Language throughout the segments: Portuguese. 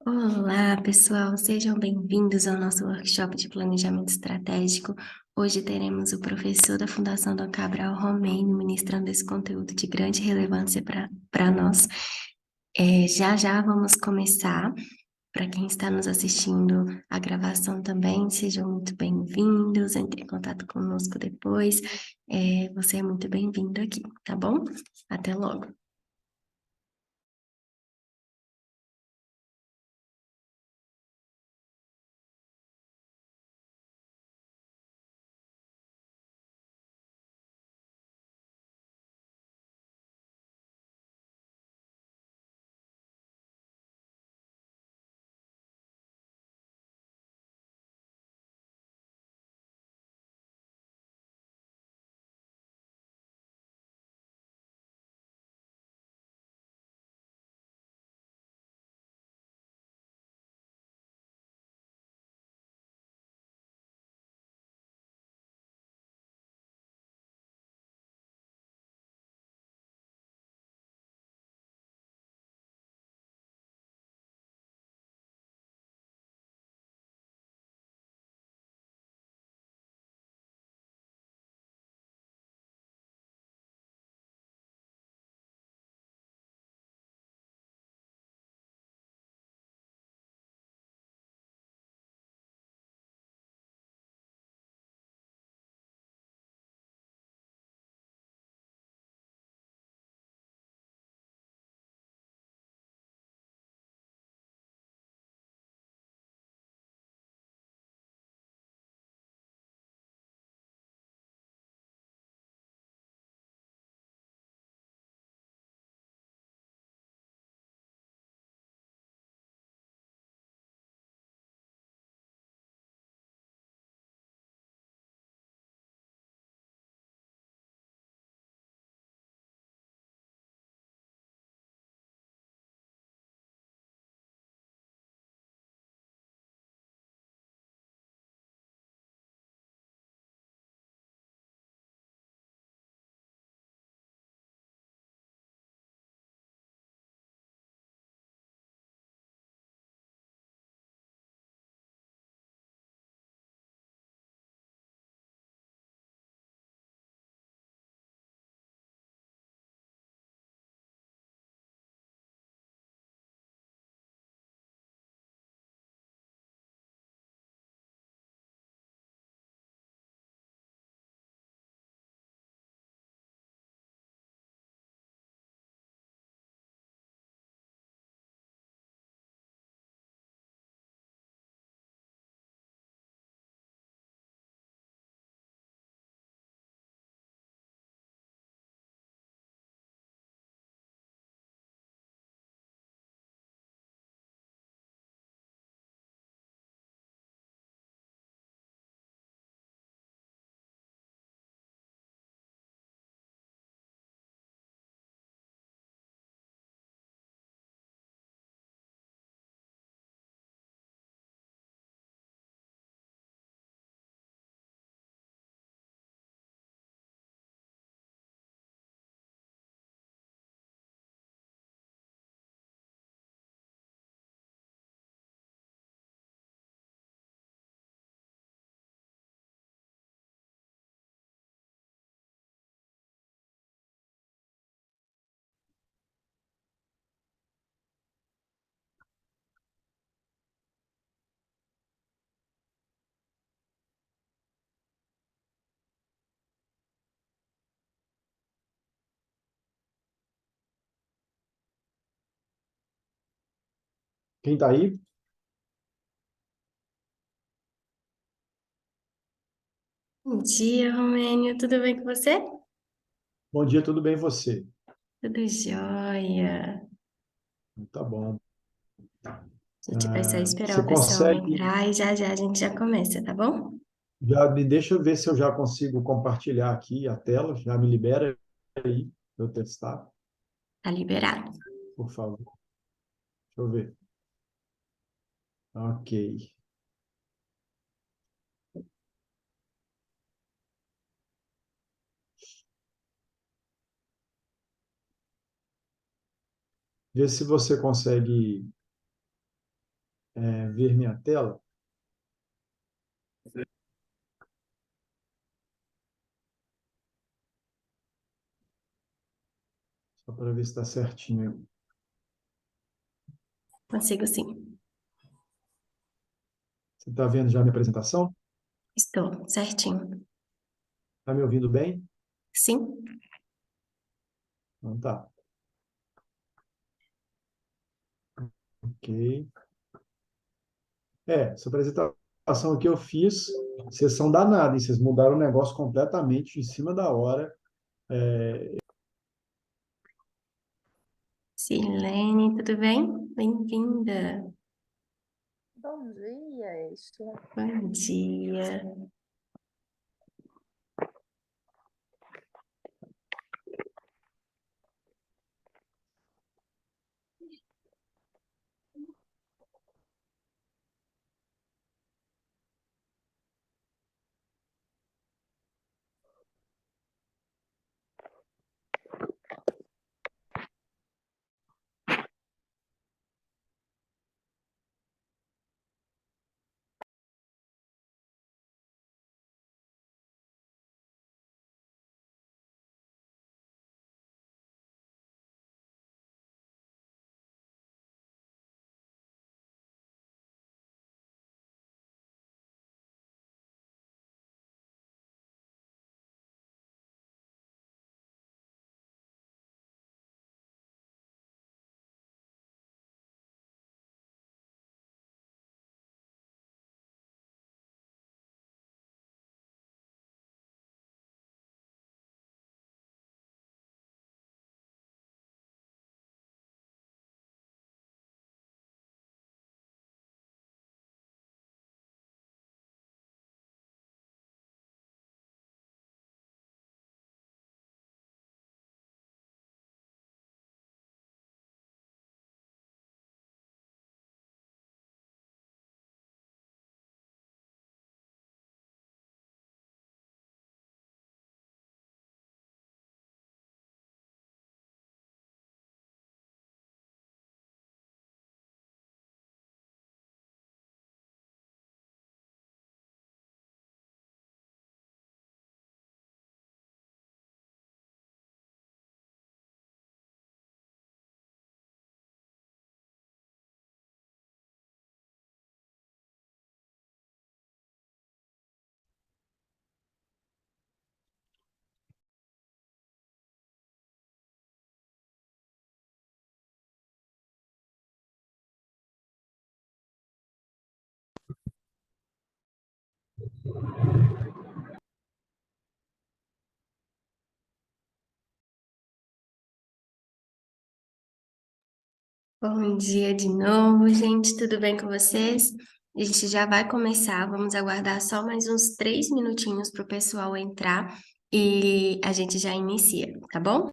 Olá, pessoal, sejam bem-vindos ao nosso workshop de planejamento estratégico. Hoje teremos o professor da Fundação Dom Cabral Romero ministrando esse conteúdo de grande relevância para nós. Já já vamos começar. Para quem está nos assistindo a gravação também, sejam muito bem-vindos. Entre em contato conosco depois. Você é muito bem-vindo aqui, tá bom? Até logo. Quem está aí? Bom dia, Romênio, tudo bem com você? Bom dia, tudo bem você? Tudo jóia. Tá bom. A gente vai só esperar Você o pessoal consegue, entrar e já já a gente já começa, tá bom? já me deixa eu ver se eu já consigo compartilhar aqui a tela, já me libera aí para eu testar, Tá liberado. por favor. Deixa eu ver. Ok. Vê se você consegue ver minha tela? Só para ver se está certinho. Consigo sim. Você está vendo já a minha apresentação? Estou, certinho. Está me ouvindo bem? Sim? Então tá. Ok. Essa apresentação aqui eu fiz, vocês são danados, hein? Vocês mudaram o negócio completamente em cima da hora. Silene, tudo bem? Bem-vinda. Bom dia, Esther. Bom dia. Bom dia de novo, gente. Tudo bem com vocês? A gente já vai começar. Vamos aguardar só mais uns 3 minutinhos para o pessoal entrar e a gente já inicia, tá bom?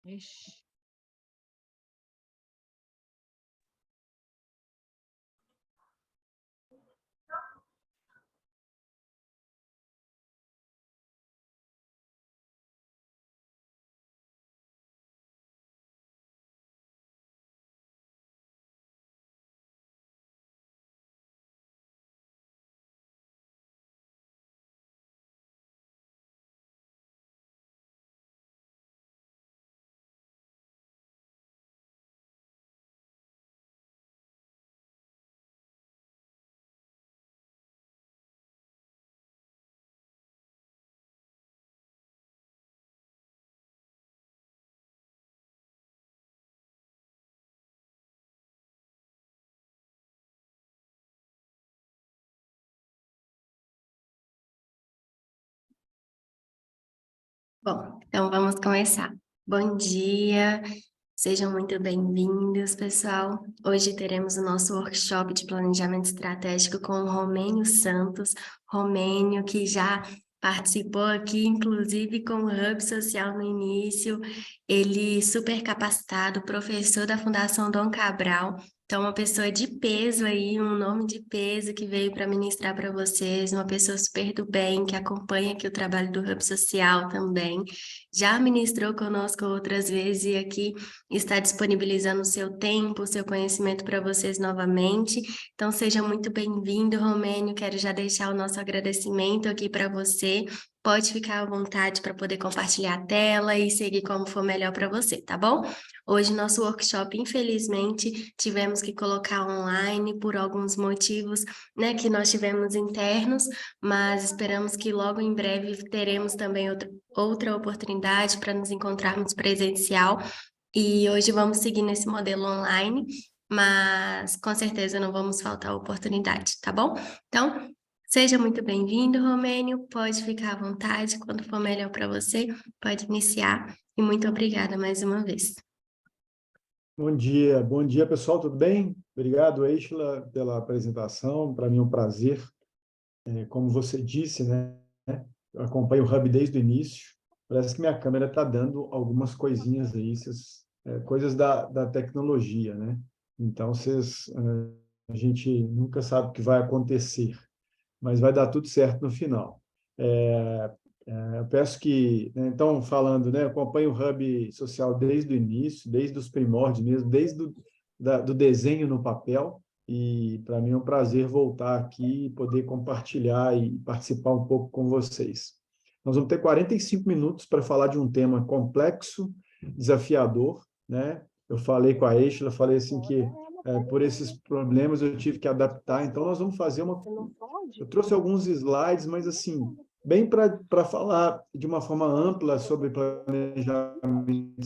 Ixi. Bom, então vamos começar. Bom dia, sejam muito bem-vindos, pessoal. Hoje teremos o nosso workshop de planejamento estratégico com o Romênio Santos. Romênio, que já participou aqui, inclusive com o Hub Social no início. Ele super capacitado, professor da Fundação Dom Cabral. Então, uma pessoa de peso aí, um nome de peso que veio para ministrar para vocês, uma pessoa super do bem, que acompanha aqui o trabalho do Hub Social também. Já ministrou conosco outras vezes e aqui está disponibilizando o seu tempo, o seu conhecimento para vocês novamente. Então, seja muito bem-vindo, Romênio. Quero já deixar o nosso agradecimento aqui para você. Pode ficar à vontade para poder compartilhar a tela e seguir como for melhor para você, tá bom? Hoje, nosso workshop, infelizmente, tivemos que colocar online por alguns motivos, né, que nós tivemos internos, mas esperamos que logo em breve teremos também outra oportunidade para nos encontrarmos presencial. E hoje vamos seguir nesse modelo online, mas com certeza não vamos faltar a oportunidade, tá bom? Então, seja muito bem-vindo, Romênio. Pode ficar à vontade, quando for melhor para você, pode iniciar. E muito obrigada mais uma vez. Bom dia, pessoal, tudo bem? Obrigado, Eishla, pela apresentação. Para mim é um prazer. Como você disse, né? Eu acompanho o Hub desde o início. Parece que minha câmera está dando algumas coisinhas aí, coisas da tecnologia, né? Então, a gente nunca sabe o que vai acontecer, mas vai dar tudo certo no final. Eu peço que, né, então, falando, né, eu acompanho o Hub Social desde o início, desde os primórdios mesmo, desde do desenho no papel, e para mim é um prazer voltar aqui e poder compartilhar e participar um pouco com vocês. Nós vamos ter 45 minutos para falar de um tema complexo, desafiador, né? Eu falei com a Eishla, falei assim que por esses problemas eu tive que adaptar, então nós vamos fazer Eu trouxe alguns slides, mas assim, bem para falar de uma forma ampla sobre planejamento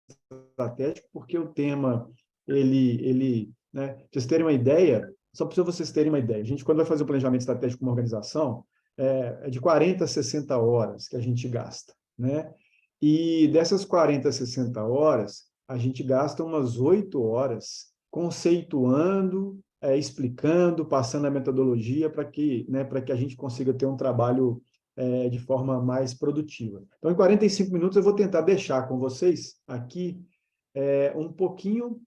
estratégico, porque o tema, né, para vocês terem uma ideia, só para vocês terem uma ideia, a gente, quando vai fazer o planejamento estratégico como organização, é de 40 a 60 horas que a gente gasta, né? E dessas 40 a 60 horas, a gente gasta umas 8 horas conceituando, explicando, passando a metodologia para que a gente consiga ter um trabalho de forma mais produtiva. Então, em 45 minutos, eu vou tentar deixar com vocês aqui um pouquinho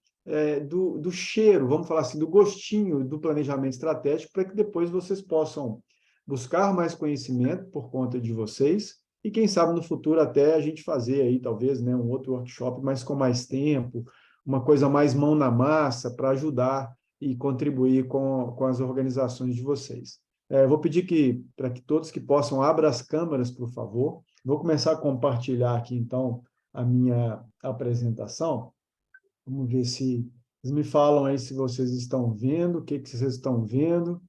do cheiro, vamos falar assim, do gostinho do planejamento estratégico, para que depois vocês possam buscar mais conhecimento por conta de vocês e, quem sabe, no futuro até a gente fazer aí, talvez, né, um outro workshop, mas com mais tempo, uma coisa mais mão na massa para ajudar e contribuir com as organizações de vocês. Vou pedir para que todos que possam abram as câmeras, por favor. Vou começar a compartilhar aqui, então, a minha apresentação. Vamos ver se eles me falam aí se vocês estão vendo, o que vocês estão vendo.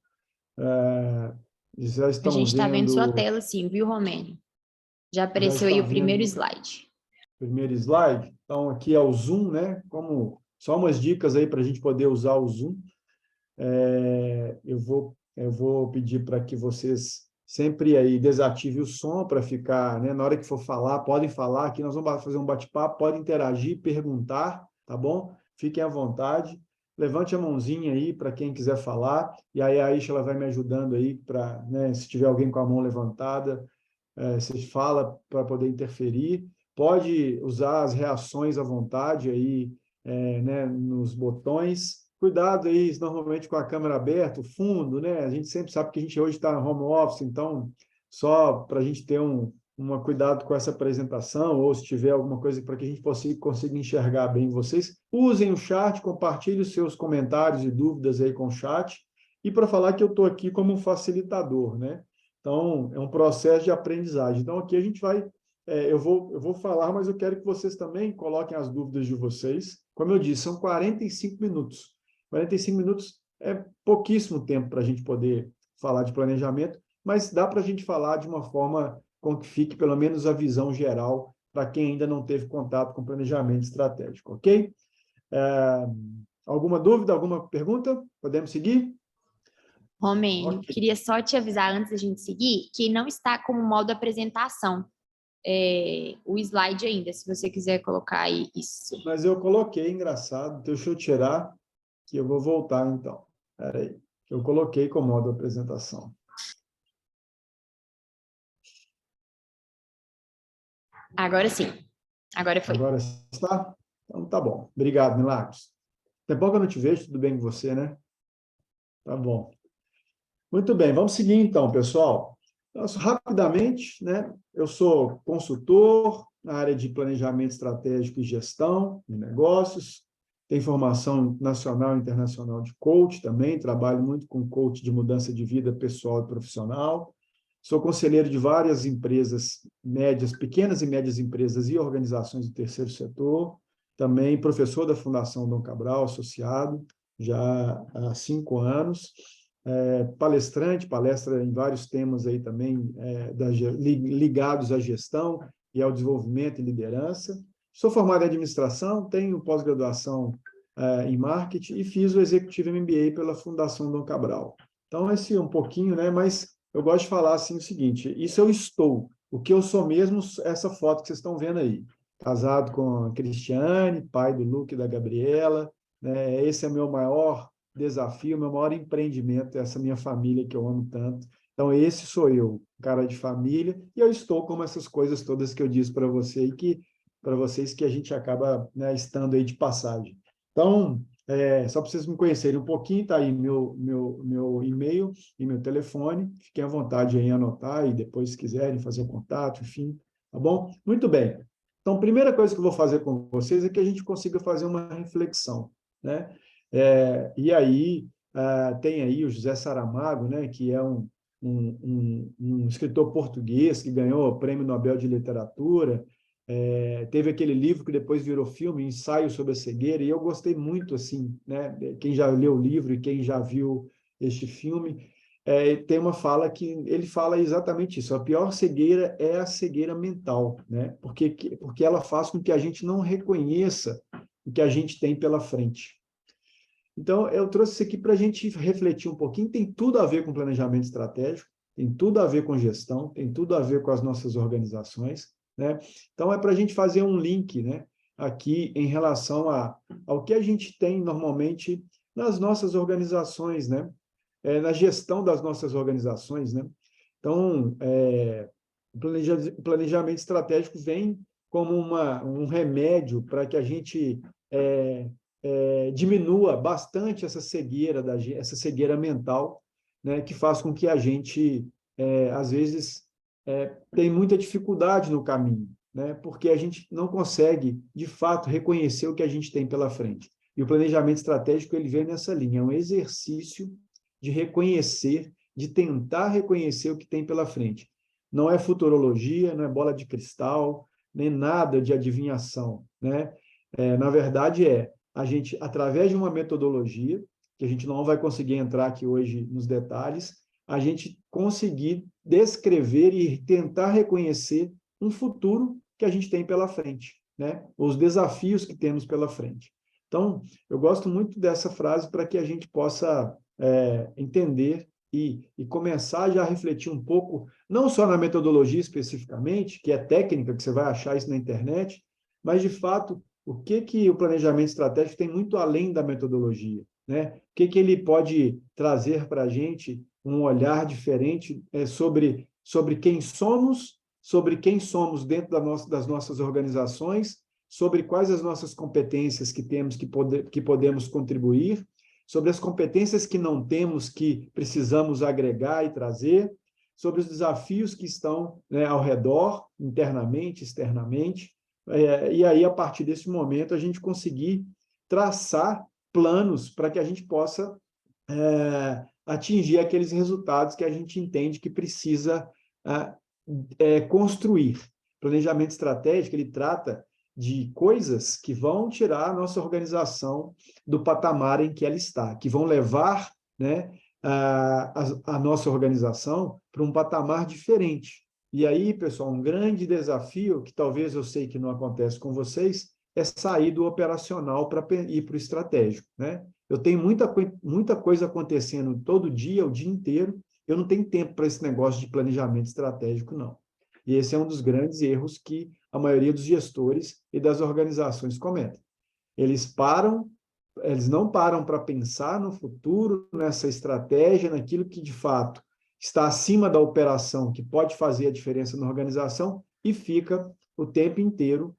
Já A estão gente está vendo sua vendo, tela, sim, viu, Romênio? Já já apareceu aí está o primeiro vendo slide. o primeiro slide. Então, aqui é o Zoom, né? Só umas dicas aí para a gente poder usar o Zoom. Eu vou pedir para que vocês sempre aí desativem o som para ficar, né? Na hora que for falar, podem falar. Aqui nós vamos fazer um bate-papo, podem interagir, perguntar, tá bom? Fiquem à vontade. Levante a mãozinha aí para quem quiser falar, e aí a Isha ela vai me ajudando aí para, né, se tiver alguém com a mão levantada, você fala para poder interferir. Pode usar as reações à vontade aí, né, nos botões. Cuidado aí, normalmente com a câmera aberta, o fundo, né? A gente sempre sabe que a gente hoje está no home office, então, só para a gente ter um cuidado com essa apresentação, ou se tiver alguma coisa para que a gente consiga enxergar bem vocês, usem o chat, compartilhem os seus comentários e dúvidas aí com o chat, e para falar que eu estou aqui como um facilitador, né? Então, é um processo de aprendizagem. Então, aqui a gente vai eu vou falar, mas eu quero que vocês também coloquem as dúvidas de vocês. Como eu disse, são 45 minutos. 45 minutos é pouquíssimo tempo para a gente poder falar de planejamento, mas dá para a gente falar de uma forma com que fique pelo menos a visão geral para quem ainda não teve contato com planejamento estratégico, ok? Alguma dúvida, alguma pergunta? Podemos seguir? Romênio, Ok. queria só te avisar antes da gente seguir que não está como modo apresentação. o slide ainda, se você quiser colocar aí isso. Mas eu coloquei, engraçado. Deixa eu tirar, que eu vou voltar, então. Espera aí. Eu coloquei como modo apresentação. Agora sim. Agora foi. Agora está? Então, tá bom. Obrigado, Milagros. Tem pouco que eu não te vejo, tudo bem com você, né? Tá bom. Muito bem, vamos seguir então, pessoal. Então, rapidamente, né? Eu sou consultor na área de planejamento estratégico e gestão de negócios, tenho formação nacional e internacional de coach também, trabalho muito com coach de mudança de vida pessoal e profissional. Sou conselheiro de várias empresas médias, pequenas e médias empresas e organizações do terceiro setor, também professor da Fundação Dom Cabral, associado, já há 5 anos, palestrante, palestra em vários temas aí também ligados à gestão e ao desenvolvimento e liderança. Sou formado em administração, tenho pós-graduação em marketing e fiz o Executive MBA pela Fundação Dom Cabral. Então, esse é um pouquinho, né? Mas eu gosto de falar assim o seguinte, isso eu estou, o que eu sou mesmo, essa foto que vocês estão vendo aí. Casado com a Cristiane, pai do Luke e da Gabriela, né? Esse é meu maior desafio, meu maior empreendimento, essa minha família que eu amo tanto. Então, esse sou eu, cara de família, e eu estou como essas coisas todas que eu disse para você e para vocês que a gente acaba, né, estando aí de passagem. Então, só para vocês me conhecerem um pouquinho, está aí meu e-mail e meu telefone, fiquem à vontade aí em anotar e depois, se quiserem, fazer o contato, enfim, tá bom? Muito bem. Então, a primeira coisa que eu vou fazer com vocês é que a gente consiga fazer uma reflexão, né? E aí, tem aí o José Saramago, né, que é um escritor português que ganhou o Prêmio Nobel de Literatura, teve aquele livro que depois virou filme, Ensaio sobre a Cegueira, e eu gostei muito, assim, né? Quem já leu o livro e quem já viu este filme, tem uma fala que ele fala exatamente isso, a pior cegueira é a cegueira mental, né? Porque ela faz com que a gente não reconheça o que a gente tem pela frente. Então, eu trouxe isso aqui para a gente refletir um pouquinho, tem tudo a ver com planejamento estratégico, tem tudo a ver com gestão, tem tudo a ver com as nossas organizações, né? Então, é para a gente fazer um link, né, aqui em relação ao que a gente tem normalmente nas nossas organizações, né? Na gestão das nossas organizações, né? Então, o planejamento estratégico vem como um remédio para que a gente diminua bastante essa cegueira mental, né, que faz com que a gente, às vezes, tem muita dificuldade no caminho, né, porque a gente não consegue, de fato, reconhecer o que a gente tem pela frente. E o planejamento estratégico ele vem nessa linha, é um exercício de reconhecer, de tentar reconhecer o que tem pela frente. Não é futurologia, não é bola de cristal, nem nada de adivinhação, né? Na verdade, a gente, através de uma metodologia, que a gente não vai conseguir entrar aqui hoje nos detalhes, a gente conseguir descrever e tentar reconhecer um futuro que a gente tem pela frente, né? Os desafios que temos pela frente. Então, eu gosto muito dessa frase para que a gente possa entender e começar já a refletir um pouco, não só na metodologia especificamente, que é técnica, que você vai achar isso na internet, mas, de fato, o que o planejamento estratégico tem muito além da metodologia, né? O que ele pode trazer para a gente um olhar diferente sobre quem somos dentro das nossas organizações, sobre quais as nossas competências que temos que podemos contribuir, sobre as competências que não temos que precisamos agregar e trazer, sobre os desafios que estão, né, ao redor, internamente, externamente, e aí, a partir desse momento, a gente conseguir traçar planos para que a gente possa atingir aqueles resultados que a gente entende que precisa construir. Planejamento estratégico, ele trata de coisas que vão tirar a nossa organização do patamar em que ela está, que vão levar, né, a nossa organização para um patamar diferente. E aí, pessoal, um grande desafio, que talvez eu sei que não acontece com vocês, é sair do operacional para ir para o estratégico, né? Eu tenho muita coisa acontecendo todo dia, o dia inteiro, eu não tenho tempo para esse negócio de planejamento estratégico, não. E esse é um dos grandes erros que a maioria dos gestores e das organizações cometem. Eles não param para pensar no futuro, nessa estratégia, naquilo que, de fato, está acima da operação, que pode fazer a diferença na organização, e fica o tempo inteiro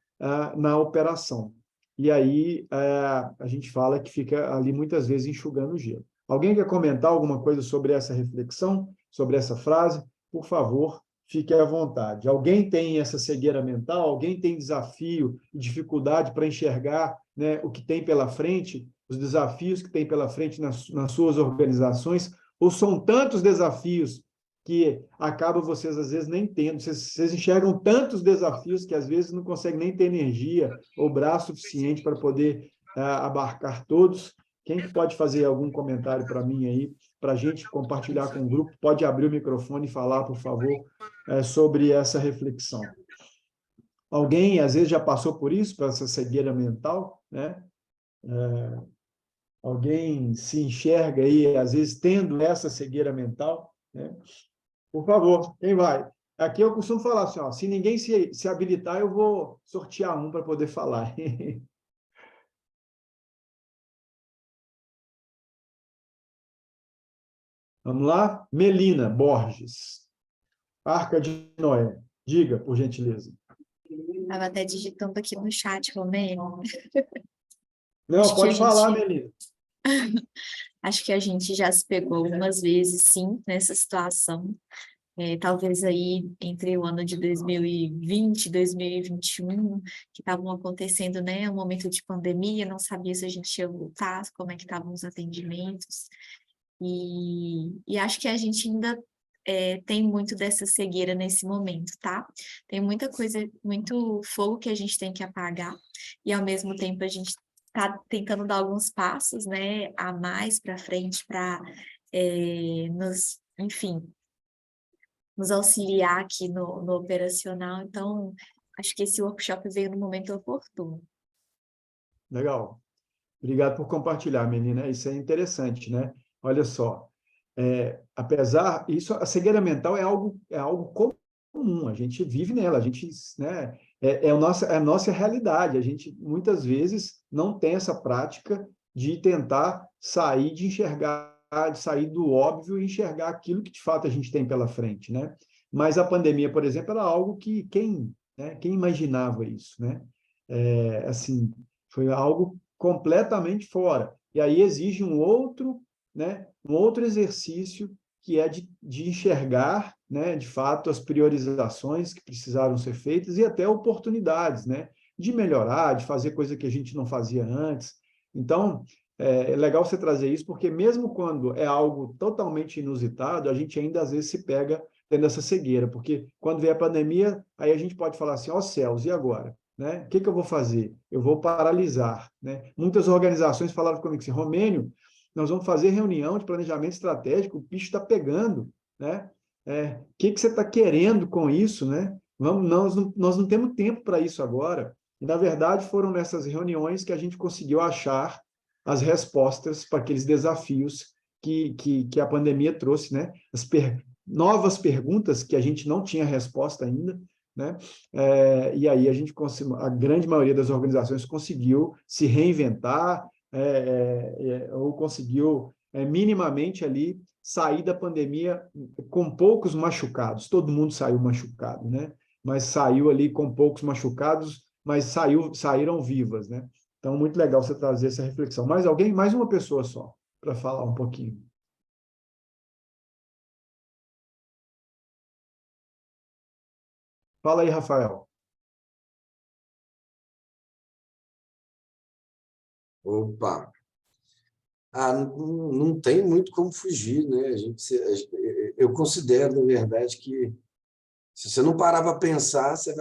na operação. E aí a gente fala que fica ali muitas vezes enxugando o gelo. Alguém quer comentar alguma coisa sobre essa reflexão, sobre essa frase? Por favor, fique à vontade. Alguém tem essa cegueira mental? Alguém tem desafio e dificuldade para enxergar, né, o que tem pela frente, os desafios que tem pela frente nas suas organizações? Ou são tantos desafios que acabam vocês, às vezes, nem tendo? Vocês enxergam tantos desafios que, às vezes, não conseguem nem ter energia ou braço suficiente para poder abarcar todos. Quem que pode fazer algum comentário para mim aí, para a gente compartilhar com o grupo? Pode abrir o microfone e falar, por favor, sobre essa reflexão. Alguém, às vezes, já passou por isso, por essa cegueira mental, né? Alguém se enxerga aí, às vezes, tendo essa cegueira mental, né? Por favor, quem vai? Aqui eu costumo falar assim, ó, se ninguém se habilitar, eu vou sortear um para poder falar. Vamos lá? Melina Borges, Arca de Noé. Diga, por gentileza. Estava até digitando aqui no chat, Romero. Não, Acho que pode a falar, gente- Melina. Acho que a gente já se pegou algumas vezes, sim, nessa situação. Talvez aí entre o ano de 2020 e 2021, que estavam acontecendo, né, um momento de pandemia, não sabia se a gente ia voltar, como é que estavam os atendimentos. E acho que a gente ainda tem muito dessa cegueira nesse momento, tá? Tem muita coisa, muito fogo que a gente tem que apagar, e ao mesmo tempo a gente está tentando dar alguns passos, né, a mais para frente para enfim, nos auxiliar aqui no operacional. Então, acho que esse workshop veio no momento oportuno. Legal. Obrigado por compartilhar, menina. Isso é interessante, né? Olha só, a cegueira mental é algo comum, a gente vive nela, a gente, né, é a nossa realidade. A gente, muitas vezes, não tem essa prática de tentar sair de enxergar, de sair do óbvio e enxergar aquilo que, de fato, a gente tem pela frente, né? Mas a pandemia, por exemplo, era algo que quem imaginava isso, né? Assim, foi algo completamente fora. E aí exige né, um outro exercício que é de enxergar, né, de fato, as priorizações que precisaram ser feitas e até oportunidades, né, de melhorar, de fazer coisa que a gente não fazia antes. Então, é legal você trazer isso, porque mesmo quando é algo totalmente inusitado, a gente ainda às vezes se pega tendo essa cegueira, porque quando vem a pandemia, aí a gente pode falar assim, ó céus, e agora? Né? O que eu vou fazer? Eu vou paralisar. Né? Muitas organizações falaram comigo assim, Romênio, nós vamos fazer reunião de planejamento estratégico, o bicho está pegando. Né? O que você está querendo com isso? Né? Nós não temos tempo para isso agora. E, na verdade, foram nessas reuniões que a gente conseguiu achar as respostas para aqueles desafios que a pandemia trouxe, né? Novas perguntas que a gente não tinha resposta ainda, né? E aí a grande maioria das organizações conseguiu se reinventar ou conseguiu minimamente ali sair da pandemia com poucos machucados. Todo mundo saiu machucado, né? Mas saiu ali com poucos machucados, mas saíram vivas, né? Então, muito legal você trazer essa reflexão. Mais alguém? Mais uma pessoa só, para falar um pouquinho. Fala aí, Rafael. Opa! Não tem muito como fugir, né? Eu considero, na verdade, que se você não parar para pensar, você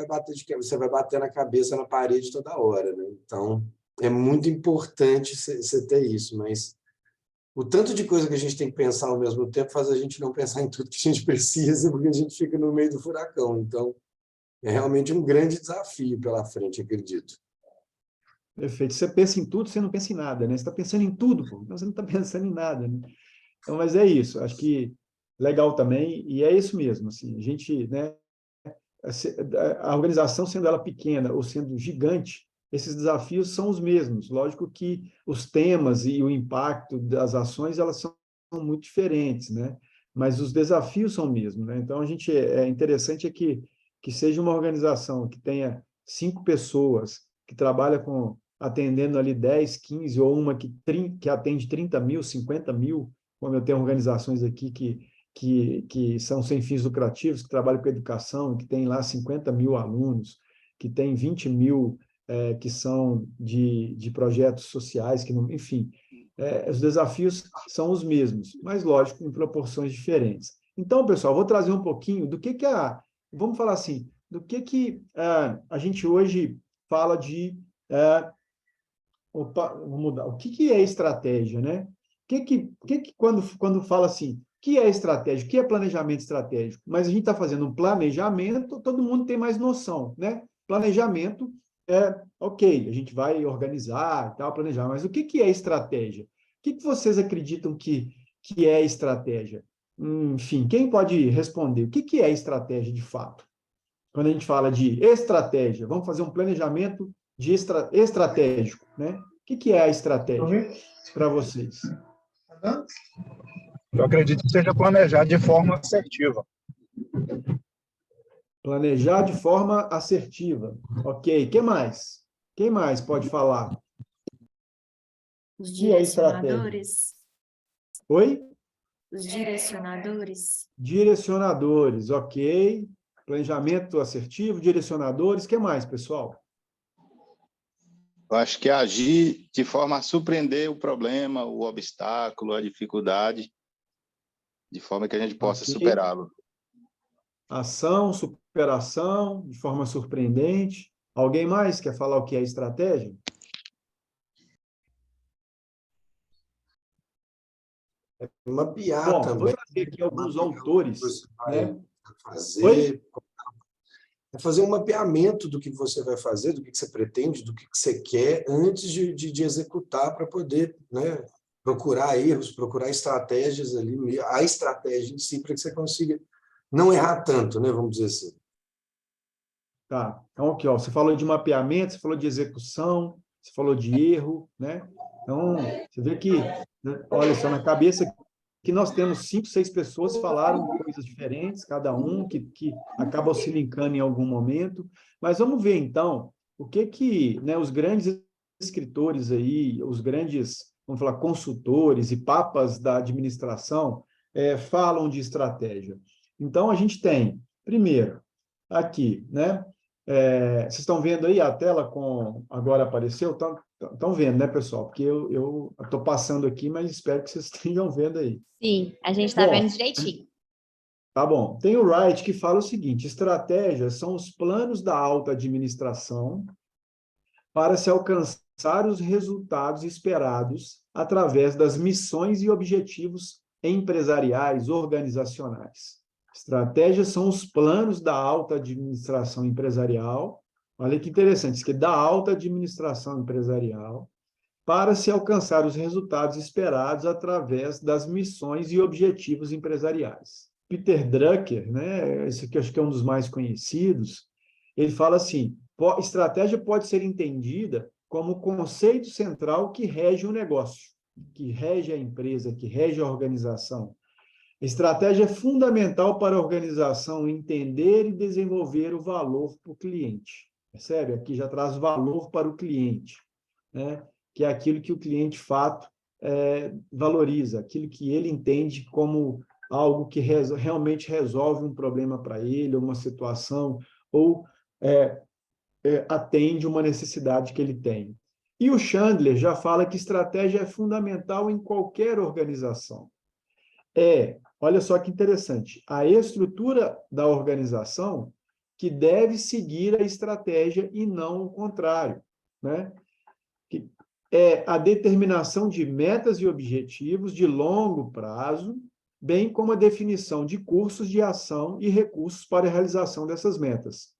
vai bater na cabeça na parede toda hora, né? Então, é muito importante você ter isso, mas o tanto de coisa que a gente tem que pensar ao mesmo tempo faz a gente não pensar em tudo que a gente precisa, porque a gente fica no meio do furacão. Então, é realmente um grande desafio pela frente, acredito. Perfeito. Você pensa em tudo, você não pensa em nada, né? Você está pensando em tudo, pô. Então você não está pensando em nada, né? Então, mas é isso. Acho que legal também, e é isso mesmo. Assim, a gente, né? a organização, sendo ela pequena ou sendo gigante, esses desafios são os mesmos. Lógico que os temas e o impacto das ações, elas são muito diferentes, né? Mas os desafios são os mesmos, né? Então, é interessante que seja uma organização que tenha 5 pessoas, que trabalha atendendo ali 10, 15, ou uma que atende 30 mil, 50 mil, como eu tenho organizações aqui que são sem fins lucrativos, que trabalham com educação, que tem lá 50 mil alunos, que tem 20 mil que são de projetos sociais, enfim, os desafios são os mesmos, mas, lógico, em proporções diferentes. Então, pessoal, vou trazer um pouquinho do que vamos falar assim, do que a gente hoje fala de... vamos mudar. O que é estratégia, né? Quando fala assim, o que é estratégia? O que é planejamento estratégico? Mas a gente está fazendo um planejamento, todo mundo tem mais noção, né? Planejamento ok, a gente vai organizar e tal, planejar, mas o que é estratégia? O que vocês acreditam que é estratégia? Enfim, quem pode responder? O que é estratégia de fato? Quando a gente fala de estratégia, vamos fazer um planejamento estratégico, né? O que é a estratégia para vocês? Eu acredito que seja planejar de forma assertiva. Planejar de forma assertiva. Ok. Quem mais? Quem mais pode falar? Os que é estratégia? direcionadores. Oi? Os direcionadores. Direcionadores, ok. Planejamento assertivo, direcionadores. Que mais, pessoal? Eu acho que é agir de forma a surpreender o problema, o obstáculo, a dificuldade, de forma que a gente possa superá-lo. Ação, superação, de forma surpreendente. Alguém mais quer falar o que é estratégia? Mapear Bom, também. vou trazer aqui alguns autores, né? Fazer, fazer um mapeamento do que você vai fazer, do que você pretende, do que você quer, antes de executar, para poder, né, procurar erros, procurar estratégias ali, a estratégia em si, para que você consiga não errar tanto, né, vamos dizer assim. Tá, então aqui, ó, você falou de mapeamento, você falou de execução, você falou de erro, né? Então, você vê que, né, olha só, na cabeça que nós temos 5, 6 pessoas que falaram coisas diferentes, cada um, que acabam se linkando em algum momento. Mas vamos ver, então, o que né, os grandes escritores aí, os grandes, vamos falar, consultores e papas da administração falam de estratégia. Então, a gente tem, primeiro, aqui, né? Vocês estão vendo aí a tela agora apareceu? Estão vendo, né, pessoal? Porque eu estou passando aqui, mas espero que vocês estejam vendo aí. Sim, a gente está vendo direitinho. Tá bom. Tem o Wright que fala o seguinte: estratégias são os planos da alta administração para se alcançar os resultados esperados através das missões e objetivos empresariais, organizacionais. Estratégias são os planos da alta administração empresarial. Olha que interessante, isso aqui, da alta administração empresarial, para se alcançar os resultados esperados através das missões e objetivos empresariais. Peter Drucker, né, esse aqui acho que é um dos mais conhecidos, ele fala assim: estratégia pode ser entendida como o conceito central que rege o negócio, que rege a empresa, que rege a organização. Estratégia é fundamental para a organização entender e desenvolver o valor para o cliente. Percebe? Aqui já traz valor para o cliente, né? Que é aquilo que o cliente, de fato, valoriza, aquilo que ele entende como algo que realmente resolve um problema para ele, uma situação, ou atende uma necessidade que ele tem. E o Chandler já fala que estratégia é fundamental em qualquer organização. Olha só que interessante, a estrutura da organização que deve seguir a estratégia e não o contrário, né? Que é a determinação de metas e objetivos de longo prazo, bem como a definição de cursos de ação e recursos para a realização dessas metas.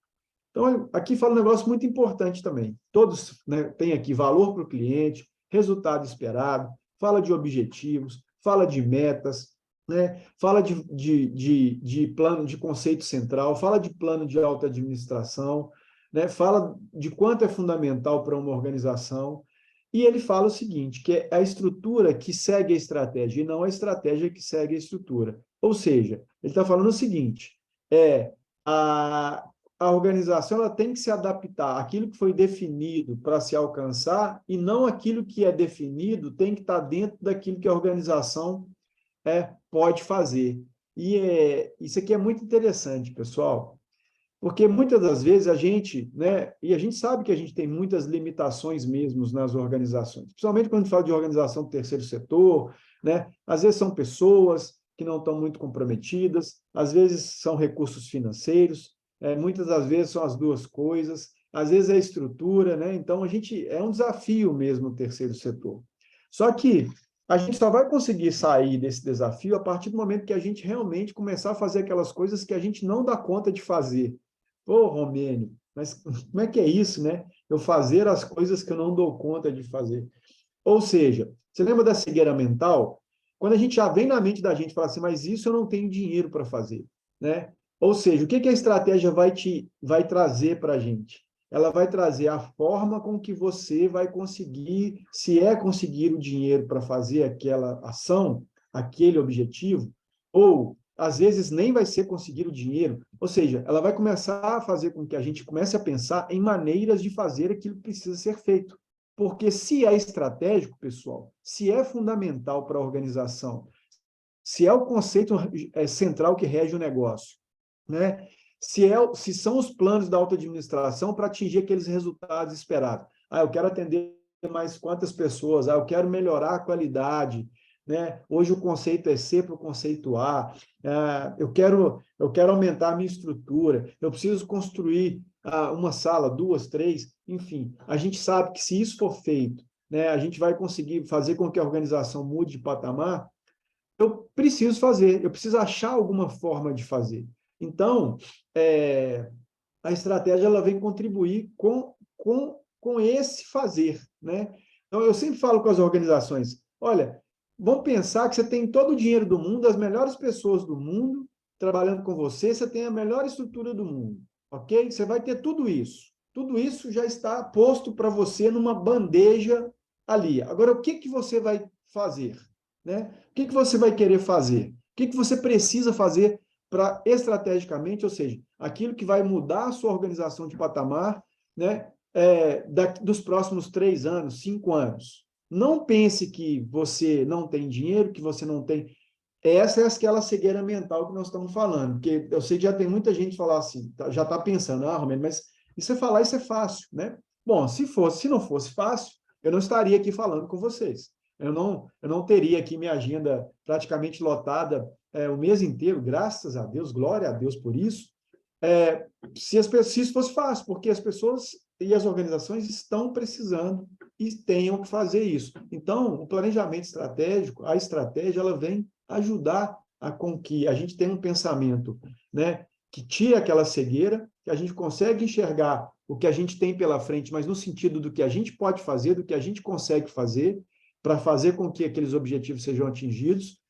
Então, aqui fala um negócio muito importante também. Todos, né, têm aqui valor para o cliente, resultado esperado, fala de objetivos, fala de metas, né? Fala de plano de conceito central, fala de plano de alta administração, né? Fala de quanto é fundamental para uma organização, e ele fala o seguinte, que é a estrutura que segue a estratégia, e não a estratégia que segue a estrutura. Ou seja, ele está falando o seguinte, a organização ela tem que se adaptar àquilo que foi definido para se alcançar, e não aquilo que é definido tem que estar dentro daquilo que a organização pode fazer. E isso aqui é muito interessante, pessoal, porque muitas das vezes a gente, né, e a gente sabe que a gente tem muitas limitações mesmo nas organizações, principalmente quando a gente fala de organização do terceiro setor, né, às vezes são pessoas que não estão muito comprometidas, às vezes são recursos financeiros, muitas das vezes são as duas coisas, às vezes é a estrutura, né, então é um desafio mesmo o terceiro setor. Só que a gente só vai conseguir sair desse desafio a partir do momento que a gente realmente começar a fazer aquelas coisas que a gente não dá conta de fazer. Ô, Romênio, mas como é que é isso, né? Eu fazer as coisas que eu não dou conta de fazer. Ou seja, você lembra da cegueira mental? Quando a gente já vem na mente da gente e fala assim, mas isso eu não tenho dinheiro para fazer, né? Ou seja, o que a estratégia vai trazer para a gente? Ela vai trazer a forma com que você vai conseguir, se conseguir o dinheiro para fazer aquela ação, aquele objetivo, ou às vezes nem vai ser conseguir o dinheiro, ou seja, ela vai começar a fazer com que a gente comece a pensar em maneiras de fazer aquilo que precisa ser feito. Porque se é estratégico, pessoal, se é fundamental para a organização, se é o conceito central que rege o negócio, né? Se são os planos da alta administração para atingir aqueles resultados esperados. Eu quero atender mais quantas pessoas? Eu quero melhorar a qualidade, né? Hoje o conceito é C para o conceito A. Eu quero aumentar a minha estrutura. Eu preciso construir uma sala, 2, 3, enfim. A gente sabe que se isso for feito, né, a gente vai conseguir fazer com que a organização mude de patamar. Eu preciso fazer, eu preciso achar alguma forma de fazer. Então, a estratégia ela vem contribuir com esse fazer, né? Então, eu sempre falo com as organizações, olha, vamos pensar que você tem todo o dinheiro do mundo, as melhores pessoas do mundo trabalhando com você, você tem a melhor estrutura do mundo, ok? Você vai ter tudo isso. Tudo isso já está posto para você numa bandeja ali. Agora, o que você vai fazer? Né? O que você vai querer fazer? O que você precisa fazer para estrategicamente, ou seja, aquilo que vai mudar a sua organização de patamar, né, dos próximos 3 anos, 5 anos. Não pense que você não tem dinheiro, que você não tem... Essa é aquela cegueira mental que nós estamos falando, porque eu sei que já tem muita gente falar assim, já está pensando, Romênio, mas isso é falar, isso é fácil, né? Bom, se não fosse fácil, eu não estaria aqui falando com vocês. Eu não teria aqui minha agenda praticamente lotada o mês inteiro, graças a Deus, glória a Deus por isso, se isso fosse fácil, porque as pessoas e as organizações estão precisando e tenham que fazer isso. Então, o planejamento estratégico, a estratégia, ela vem ajudar com que a gente tenha um pensamento, né, que tire aquela cegueira, que a gente consegue enxergar o que a gente tem pela frente, mas no sentido do que a gente pode fazer, do que a gente consegue fazer, para fazer com que aqueles objetivos sejam atingidos,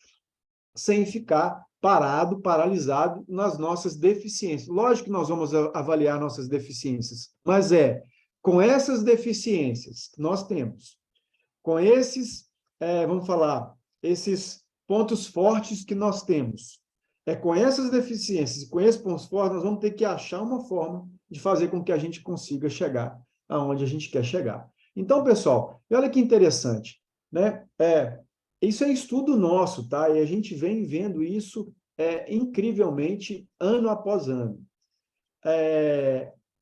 sem ficar paralisado nas nossas deficiências. Lógico que nós vamos avaliar nossas deficiências, mas com essas deficiências que nós temos, com esses, vamos falar, esses pontos fortes que nós temos, com essas deficiências e com esses pontos fortes, nós vamos ter que achar uma forma de fazer com que a gente consiga chegar aonde a gente quer chegar. Então, pessoal, olha que interessante, né? Isso é estudo nosso, tá? E a gente vem vendo isso incrivelmente ano após ano.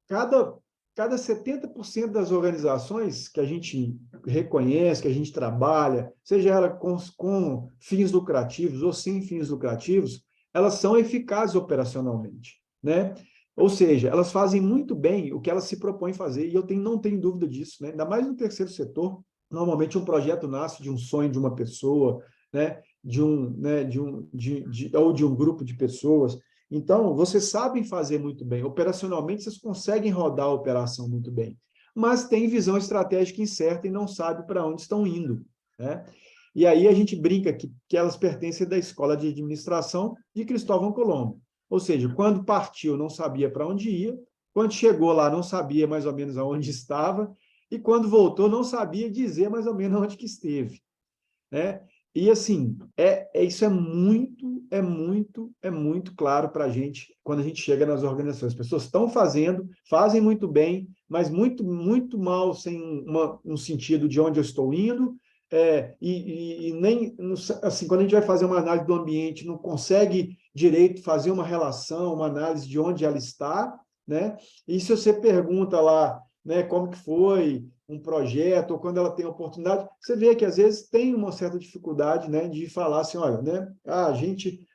Cada 70% das organizações que a gente reconhece, que a gente trabalha, seja ela com fins lucrativos ou sem fins lucrativos, elas são eficazes operacionalmente, né? Ou seja, elas fazem muito bem o que elas se propõem fazer, e eu não tenho dúvida disso, né? Ainda mais no terceiro setor. Normalmente um projeto nasce de um sonho de uma pessoa, né? Ou de um grupo de pessoas. Então, vocês sabem fazer muito bem. Operacionalmente, vocês conseguem rodar a operação muito bem. Mas tem visão estratégica incerta e não sabe para onde estão indo, né? E aí a gente brinca que elas pertencem da Escola de Administração de Cristóvão Colombo. Ou seja, quando partiu, não sabia para onde ia, quando chegou lá, não sabia mais ou menos aonde estava, e quando voltou, não sabia dizer mais ou menos onde que esteve, né? E, assim, isso é muito claro para a gente quando a gente chega nas organizações. As pessoas estão fazendo, fazem muito bem, mas muito mal, sem um sentido de onde eu estou indo, e nem, assim, quando a gente vai fazer uma análise do ambiente, não consegue direito fazer uma relação, uma análise de onde ela está, né? E se você pergunta lá, né, como que foi um projeto, ou quando ela tem oportunidade, você vê que às vezes tem uma certa dificuldade, né, de falar assim, olha, né,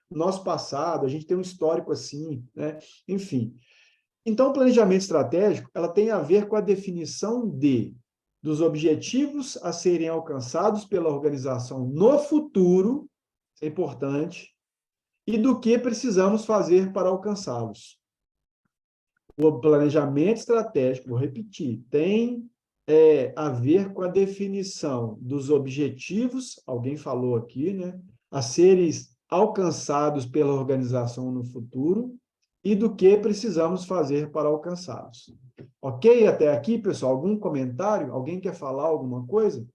o nosso passado, a gente tem um histórico assim, né, enfim. Então, o planejamento estratégico, ela tem a ver com a definição dos objetivos a serem alcançados pela organização no futuro, isso é importante, e do que precisamos fazer para alcançá-los. O planejamento estratégico, vou repetir, tem a ver com a definição dos objetivos, alguém falou aqui, né, a serem alcançados pela organização no futuro e do que precisamos fazer para alcançá-los. Ok? Até aqui, pessoal? Algum comentário? Alguém quer falar alguma coisa?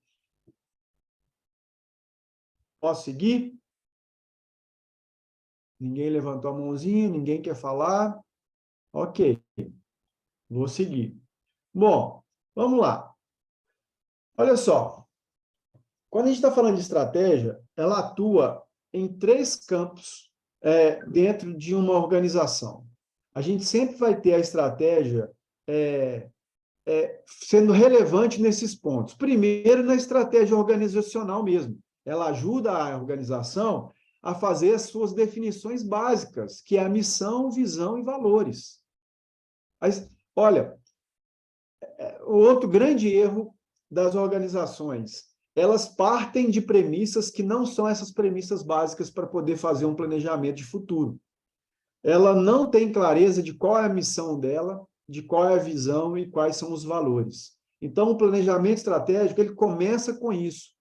Posso seguir? Ninguém levantou a mãozinha, ninguém quer falar? Ok, vou seguir. Bom, vamos lá. Olha só, quando a gente está falando de estratégia, ela atua em 3 campos dentro de uma organização. A gente sempre vai ter a estratégia sendo relevante nesses pontos. Primeiro, na estratégia organizacional mesmo. Ela ajuda a organização a fazer as suas definições básicas, que é a missão, visão e valores. Mas, olha, o outro grande erro das organizações, elas partem de premissas que não são essas premissas básicas para poder fazer um planejamento de futuro. Ela não tem clareza de qual é a missão dela, de qual é a visão e quais são os valores. Então, o planejamento estratégico, ele começa com isso.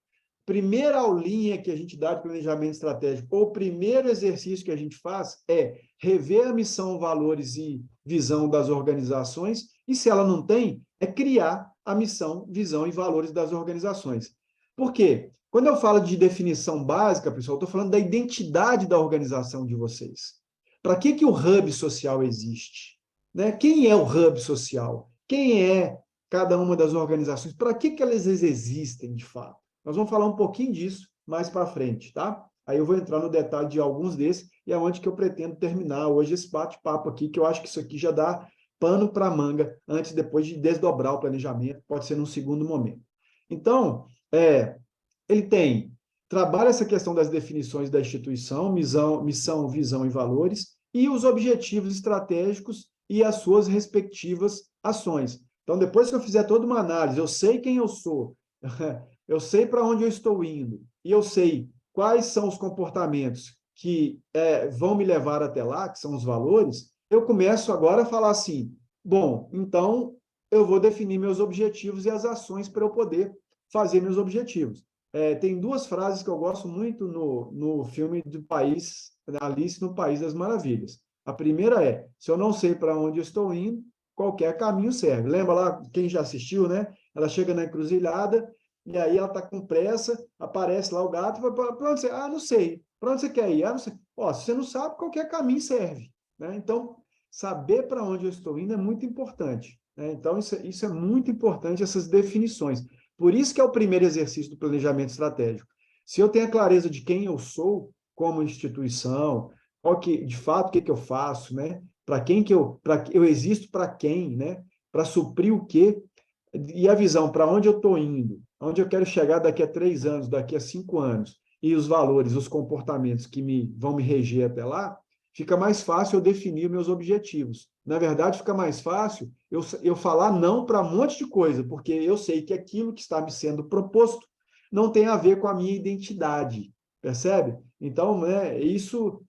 Primeira aulinha que a gente dá de planejamento estratégico, ou o primeiro exercício que a gente faz é rever a missão, valores e visão das organizações, e se ela não tem, é criar a missão, visão e valores das organizações. Por quê? Quando eu falo de definição básica, pessoal, eu estou falando da identidade da organização de vocês. Para que o hub social existe? Né? Quem é o hub social? Quem é cada uma das organizações? Para que elas existem, de fato? Nós vamos falar um pouquinho disso mais para frente, tá? Aí eu vou entrar no detalhe de alguns desses, e é onde que eu pretendo terminar hoje esse bate-papo aqui, que eu acho que isso aqui já dá pano para manga, depois de desdobrar o planejamento, pode ser num segundo momento. Então, ele trabalha essa questão das definições da instituição, missão, visão e valores, e os objetivos estratégicos e as suas respectivas ações. Então, depois que eu fizer toda uma análise, eu sei quem eu sou, eu sei para onde eu estou indo, e eu sei quais são os comportamentos que vão me levar até lá, que são os valores, eu começo agora a falar assim, bom, então eu vou definir meus objetivos e as ações para eu poder fazer meus objetivos. Tem 2 frases que eu gosto muito no filme do País, Alice no País das Maravilhas. A primeira é, se eu não sei para onde eu estou indo, qualquer caminho serve. Lembra lá, quem já assistiu, né? Ela chega na encruzilhada, e aí ela está com pressa, aparece lá o gato, para onde você? Ah, não sei. Para onde você quer ir? Ah, não sei. Ó, se você não sabe, qualquer caminho serve. Né? Então, saber para onde eu estou indo é muito importante. Né? Então, isso é muito importante, essas definições. Por isso que é o primeiro exercício do planejamento estratégico. Se eu tenho a clareza de quem eu sou como instituição, de fato, o que eu faço, né? Para quem eu existo para quem, né? Para suprir o quê? E a visão, para onde eu estou indo, onde eu quero chegar daqui a 3 anos, daqui a 5 anos, e os valores, os comportamentos que vão me reger até lá, fica mais fácil eu definir meus objetivos. Na verdade, fica mais fácil eu falar não para um monte de coisa, porque eu sei que aquilo que está me sendo proposto não tem a ver com a minha identidade, percebe? Então, né, isso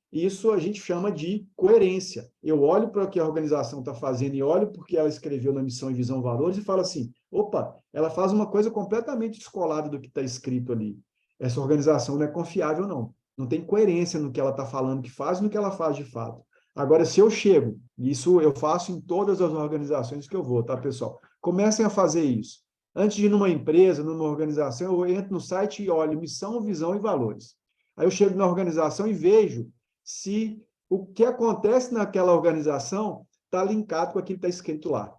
a gente chama de coerência. Eu olho para o que a organização está fazendo e olho porque ela escreveu na missão e visão valores e falo assim, opa, ela faz uma coisa completamente descolada do que está escrito ali. essa organização não é confiável, não. Não tem coerência no que ela está falando que faz e no que ela faz de fato. Agora, se eu chego, isso eu faço em todas as organizações que eu vou, tá, pessoal? Comecem a fazer isso. Antes de ir numa empresa, numa organização, eu entro no site e olho missão, visão e valores. Aí eu chego na organização e vejo se o que acontece naquela organização está linkado com aquilo que está escrito lá.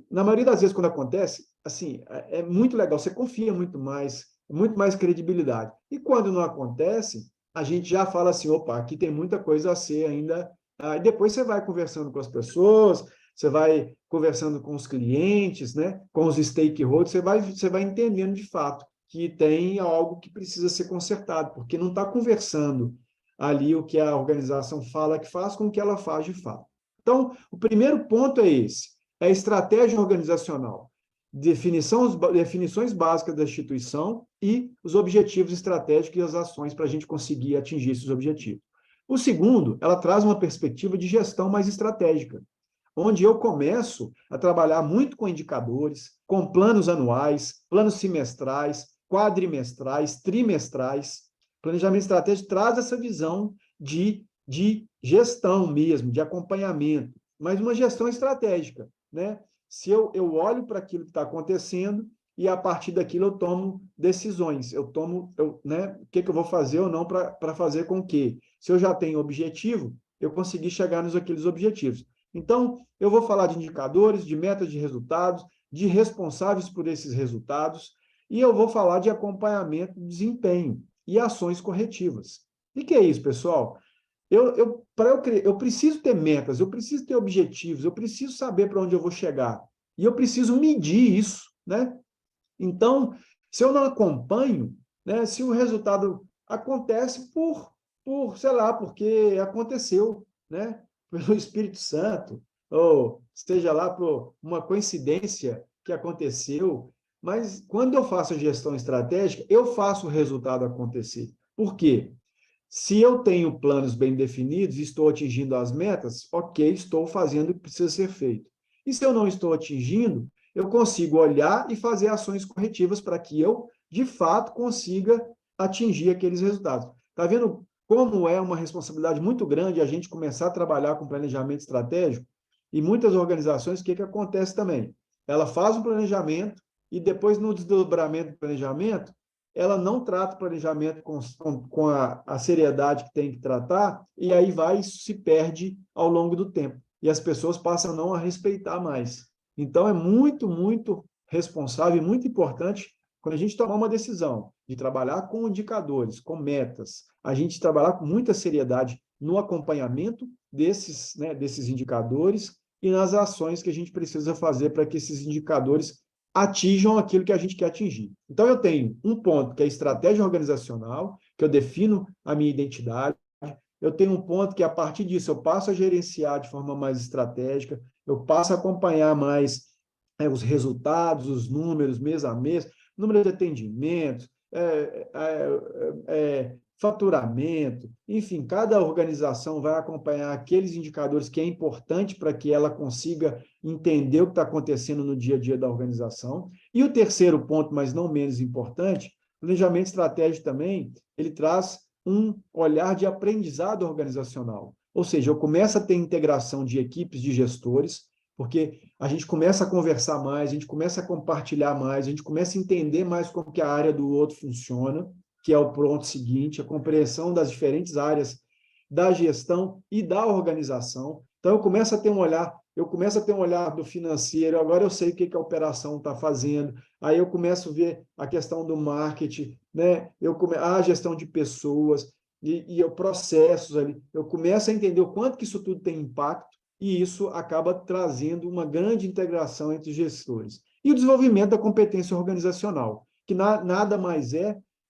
Na maioria das vezes, quando acontece, assim, é muito legal, você confia muito mais credibilidade. E quando não acontece, a gente já fala assim, opa, aqui tem muita coisa a ser ainda. E depois você vai conversando com as pessoas, você vai conversando com os clientes, né, com os stakeholders, você vai entendendo de fato que tem algo que precisa ser consertado, porque não está conversando ali o que a organização fala que faz com o que ela faz de fato. Então, o primeiro ponto é esse, é a estratégia organizacional, definições básicas da instituição e os objetivos estratégicos e as ações para a gente conseguir atingir esses objetivos. O segundo, ela traz uma perspectiva de gestão mais estratégica, onde eu começo a trabalhar muito com indicadores, com planos anuais, planos semestrais, quadrimestrais, trimestrais. Planejamento estratégico traz essa visão de gestão mesmo, de acompanhamento, mas uma gestão estratégica, né? Se eu olho para aquilo que está acontecendo e a partir daquilo eu tomo decisões, né? O que eu vou fazer ou não para fazer com que, se eu já tenho objetivo, eu conseguir chegar naqueles objetivos. Então, eu vou falar de indicadores, de metas de resultados, de responsáveis por esses resultados, e eu vou falar de acompanhamento de desempenho e ações corretivas. E que é isso, pessoal? Eu preciso ter metas, eu preciso ter objetivos, eu preciso saber para onde eu vou chegar. E eu preciso medir isso, né? Então, se eu não acompanho, né, se o resultado acontece sei lá, porque aconteceu, né? Pelo Espírito Santo, ou seja lá por uma coincidência que aconteceu, mas quando eu faço a gestão estratégica, eu faço o resultado acontecer. Por quê? Se eu tenho planos bem definidos e estou atingindo as metas, ok, estou fazendo o que precisa ser feito. E se eu não estou atingindo, eu consigo olhar e fazer ações corretivas para que eu, de fato, consiga atingir aqueles resultados. Está vendo como é uma responsabilidade muito grande a gente começar a trabalhar com planejamento estratégico? E muitas organizações, o que acontece também? Ela faz um planejamento e depois, no desdobramento do planejamento, ela não trata o planejamento com a seriedade que tem que tratar, e aí isso se perde ao longo do tempo. E as pessoas passam a não respeitar mais. Então, é muito, muito responsável e muito importante quando a gente tomar uma decisão de trabalhar com indicadores, com metas, a gente trabalhar com muita seriedade no acompanhamento desses indicadores e nas ações que a gente precisa fazer para que esses indicadores atinjam aquilo que a gente quer atingir. Então, eu tenho um ponto que é a estratégia organizacional, que eu defino a minha identidade. Eu tenho um ponto que, a partir disso, eu passo a gerenciar de forma mais estratégica, eu passo a acompanhar mais os resultados, os números, mês a mês, número de atendimentos, faturamento, enfim, cada organização vai acompanhar aqueles indicadores que é importante para que ela consiga entender o que está acontecendo no dia a dia da organização. E o terceiro ponto, mas não menos importante, planejamento estratégico também, ele traz um olhar de aprendizado organizacional. Ou seja, eu começo a ter integração de equipes de gestores, porque a gente começa a conversar mais, a gente começa a compartilhar mais, a gente começa a entender mais como que a área do outro funciona, que é o ponto seguinte, a compreensão das diferentes áreas da gestão e da organização. Então, eu começo a ter um olhar do financeiro, agora eu sei o que a operação está fazendo, aí eu começo a ver a questão do marketing, né? A gestão de pessoas e processos ali. Eu começo a entender o quanto que isso tudo tem impacto, e isso acaba trazendo uma grande integração entre os gestores. E o desenvolvimento da competência organizacional, que nada mais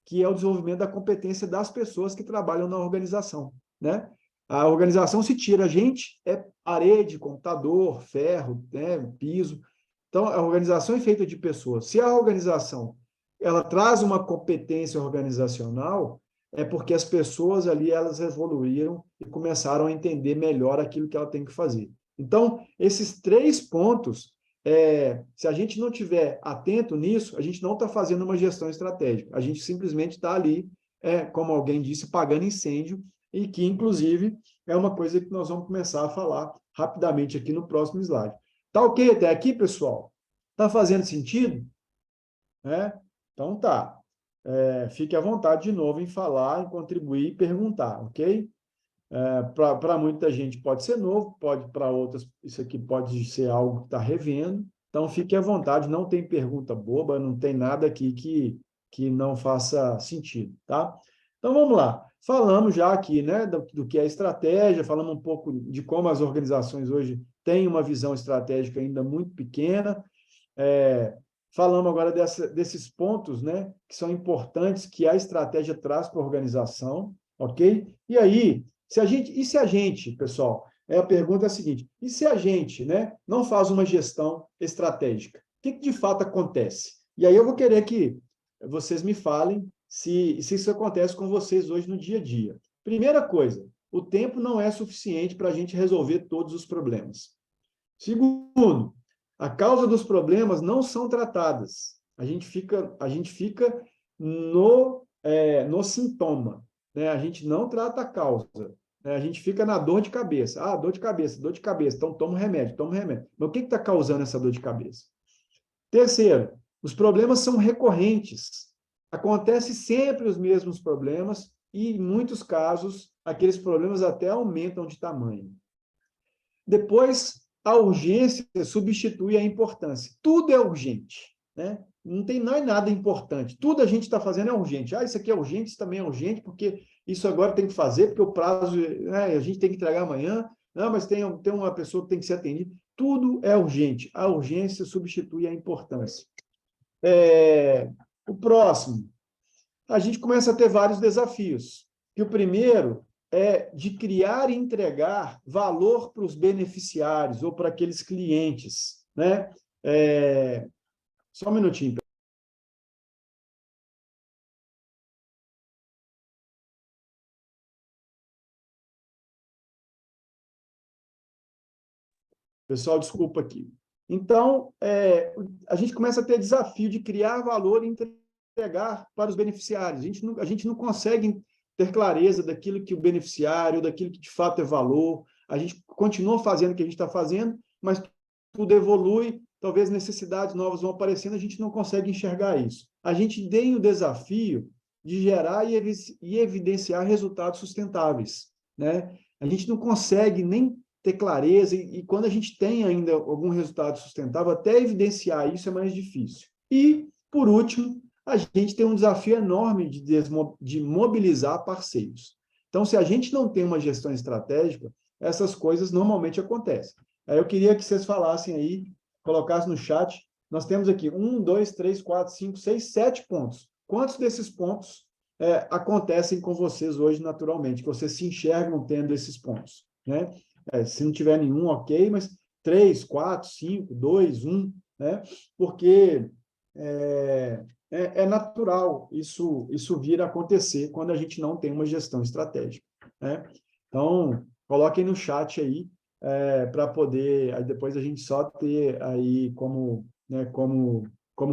que é o desenvolvimento da competência das pessoas que trabalham na organização, né? A organização se tira, a gente é parede, computador, ferro, né, piso. Então, a organização é feita de pessoas. Se a organização ela traz uma competência organizacional, é porque as pessoas ali elas evoluíram e começaram a entender melhor aquilo que ela tem que fazer. Então, esses 3 pontos, se a gente não estiver atento nisso, a gente não está fazendo uma gestão estratégica. A gente simplesmente está ali, como alguém disse, pagando incêndio, e que, inclusive, é uma coisa que nós vamos começar a falar rapidamente aqui no próximo slide. Tá ok até aqui, pessoal? Está fazendo sentido? Então tá. Fique à vontade de novo em falar, em contribuir e perguntar, ok? Para muita gente pode ser novo, para outras isso aqui pode ser algo que está revendo. Então fique à vontade, não tem pergunta boba, não tem nada aqui que não faça sentido, tá? Então vamos lá. Falamos já aqui, né, do que é estratégia, falamos um pouco de como as organizações hoje têm uma visão estratégica ainda muito pequena. Falamos agora desses pontos, né, que são importantes que a estratégia traz para a organização, ok? E aí, se a gente, pessoal, a pergunta é a seguinte, e se a gente, né, não faz uma gestão estratégica? O que de fato acontece? E aí eu vou querer que vocês me falem se isso acontece com vocês hoje no dia a dia. Primeira coisa, o tempo não é suficiente para a gente resolver todos os problemas. Segundo, a causa dos problemas não são tratadas. A gente fica no sintoma, né? A gente não trata a causa. A gente fica na dor de cabeça. Ah, dor de cabeça. Então, toma um remédio. Mas o que está causando essa dor de cabeça? Terceiro, os problemas são recorrentes. Acontecem sempre os mesmos problemas e, em muitos casos, aqueles problemas até aumentam de tamanho. Depois, a urgência substitui a importância. Tudo é urgente, né? Não é nada importante. Tudo a gente está fazendo é urgente. Ah, isso aqui é urgente, isso também é urgente, porque isso agora tem que fazer, porque o prazo, né, a gente tem que entregar amanhã. Não, mas tem uma pessoa que tem que ser atendida. Tudo é urgente. A urgência substitui a importância. O próximo, a gente começa a ter vários desafios. E o primeiro é de criar e entregar valor para os beneficiários ou para aqueles clientes, né? Só um minutinho. Pessoal, desculpa aqui. Então, a gente começa a ter desafio de criar valor e entregar para os beneficiários. A gente não consegue ter clareza daquilo que o beneficiário, daquilo que de fato é valor. A gente continua fazendo o que a gente está fazendo, mas tudo evolui, talvez necessidades novas vão aparecendo, a gente não consegue enxergar isso. A gente tem o desafio de gerar e evidenciar resultados sustentáveis, né? A gente não consegue nem ter clareza, e quando a gente tem ainda algum resultado sustentável, até evidenciar isso é mais difícil. E, por último, a gente tem um desafio enorme de mobilizar parceiros. Então, se a gente não tem uma gestão estratégica, essas coisas normalmente acontecem. Aí eu queria que vocês falassem aí, colocassem no chat, nós temos aqui 1, 2, 3, 4, 5, 6, 7 pontos. Quantos desses pontos acontecem com vocês hoje naturalmente, que vocês se enxergam tendo esses pontos, né? Se não tiver nenhum, ok, mas 3, 4, 5, 2, 1, né? Porque é natural isso vir a acontecer quando a gente não tem uma gestão estratégica, né? Então, coloquem no chat aí, para poder, aí depois a gente só ter aí como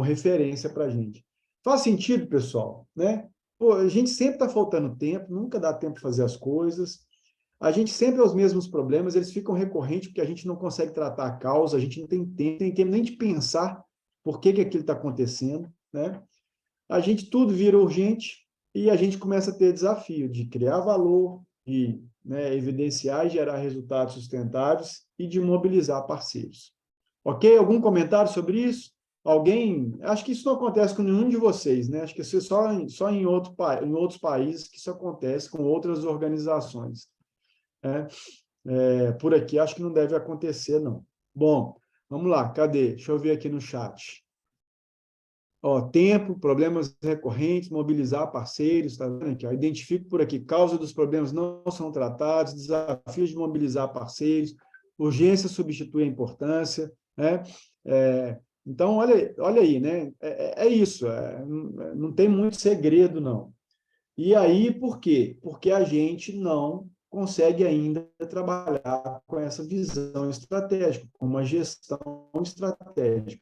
referência para a gente. Faz sentido, pessoal, né? Pô, a gente sempre está faltando tempo, nunca dá tempo de fazer as coisas, a gente sempre é os mesmos problemas, eles ficam recorrentes porque a gente não consegue tratar a causa, a gente não tem tempo nem de pensar por que aquilo está acontecendo, né? A gente tudo vira urgente e a gente começa a ter desafio de criar valor, de evidenciar e gerar resultados sustentáveis e de mobilizar parceiros. Ok? Algum comentário sobre isso? Alguém? Acho que isso não acontece com nenhum de vocês, né? Acho que isso é só em outros países que isso acontece com outras organizações. Por aqui, acho que não deve acontecer, não. Bom, vamos lá, cadê? Deixa eu ver aqui no chat. Tempo, problemas recorrentes, mobilizar parceiros, tá vendo aqui? Identifico por aqui, causa dos problemas não são tratados, desafios de mobilizar parceiros, urgência substitui a importância, né? Então, olha aí, né? É isso, não tem muito segredo, não. E aí, por quê? Porque a gente não consegue ainda trabalhar com essa visão estratégica, com uma gestão estratégica.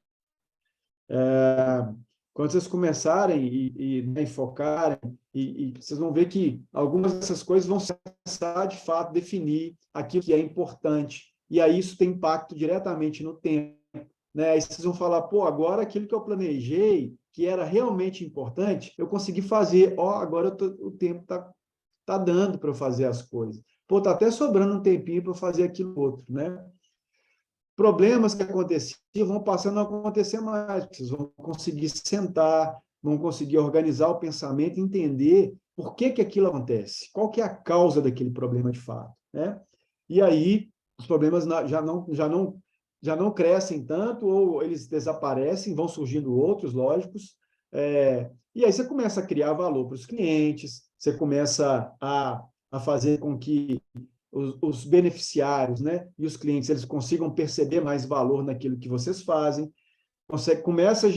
Quando vocês começarem e focarem, e vocês vão ver que algumas dessas coisas vão começar, de fato, definir aquilo que é importante. E aí isso tem impacto diretamente no tempo. Né? Aí vocês vão falar, pô, agora aquilo que eu planejei, que era realmente importante, eu consegui fazer. Ó, agora o tempo está dando para eu fazer as coisas. Pô, está até sobrando um tempinho para eu fazer aquilo outro, né? Problemas que aconteciam vão passando a acontecer mais, vocês vão conseguir sentar, vão conseguir organizar o pensamento, entender por que aquilo acontece, qual que é a causa daquele problema de fato, né? E aí os problemas já não crescem tanto, ou eles desaparecem, vão surgindo outros, lógicos, e aí você começa a criar valor para os clientes, você começa a fazer com que os beneficiários, né, e os clientes, eles consigam perceber mais valor naquilo que vocês fazem, começa a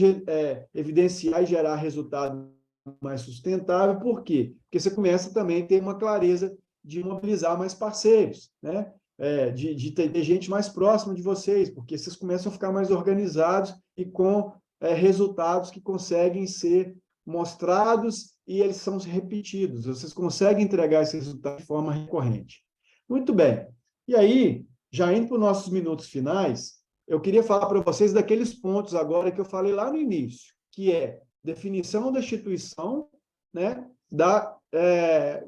evidenciar e gerar resultado mais sustentável. Por quê? Porque você começa também a ter uma clareza de mobilizar mais parceiros, né? De ter gente mais próxima de vocês, porque vocês começam a ficar mais organizados e com resultados que conseguem ser mostrados e eles são repetidos. Vocês conseguem entregar esse resultado de forma recorrente. Muito bem. E aí, já indo para os nossos minutos finais, eu queria falar para vocês daqueles pontos agora que eu falei lá no início, que é definição da instituição, né,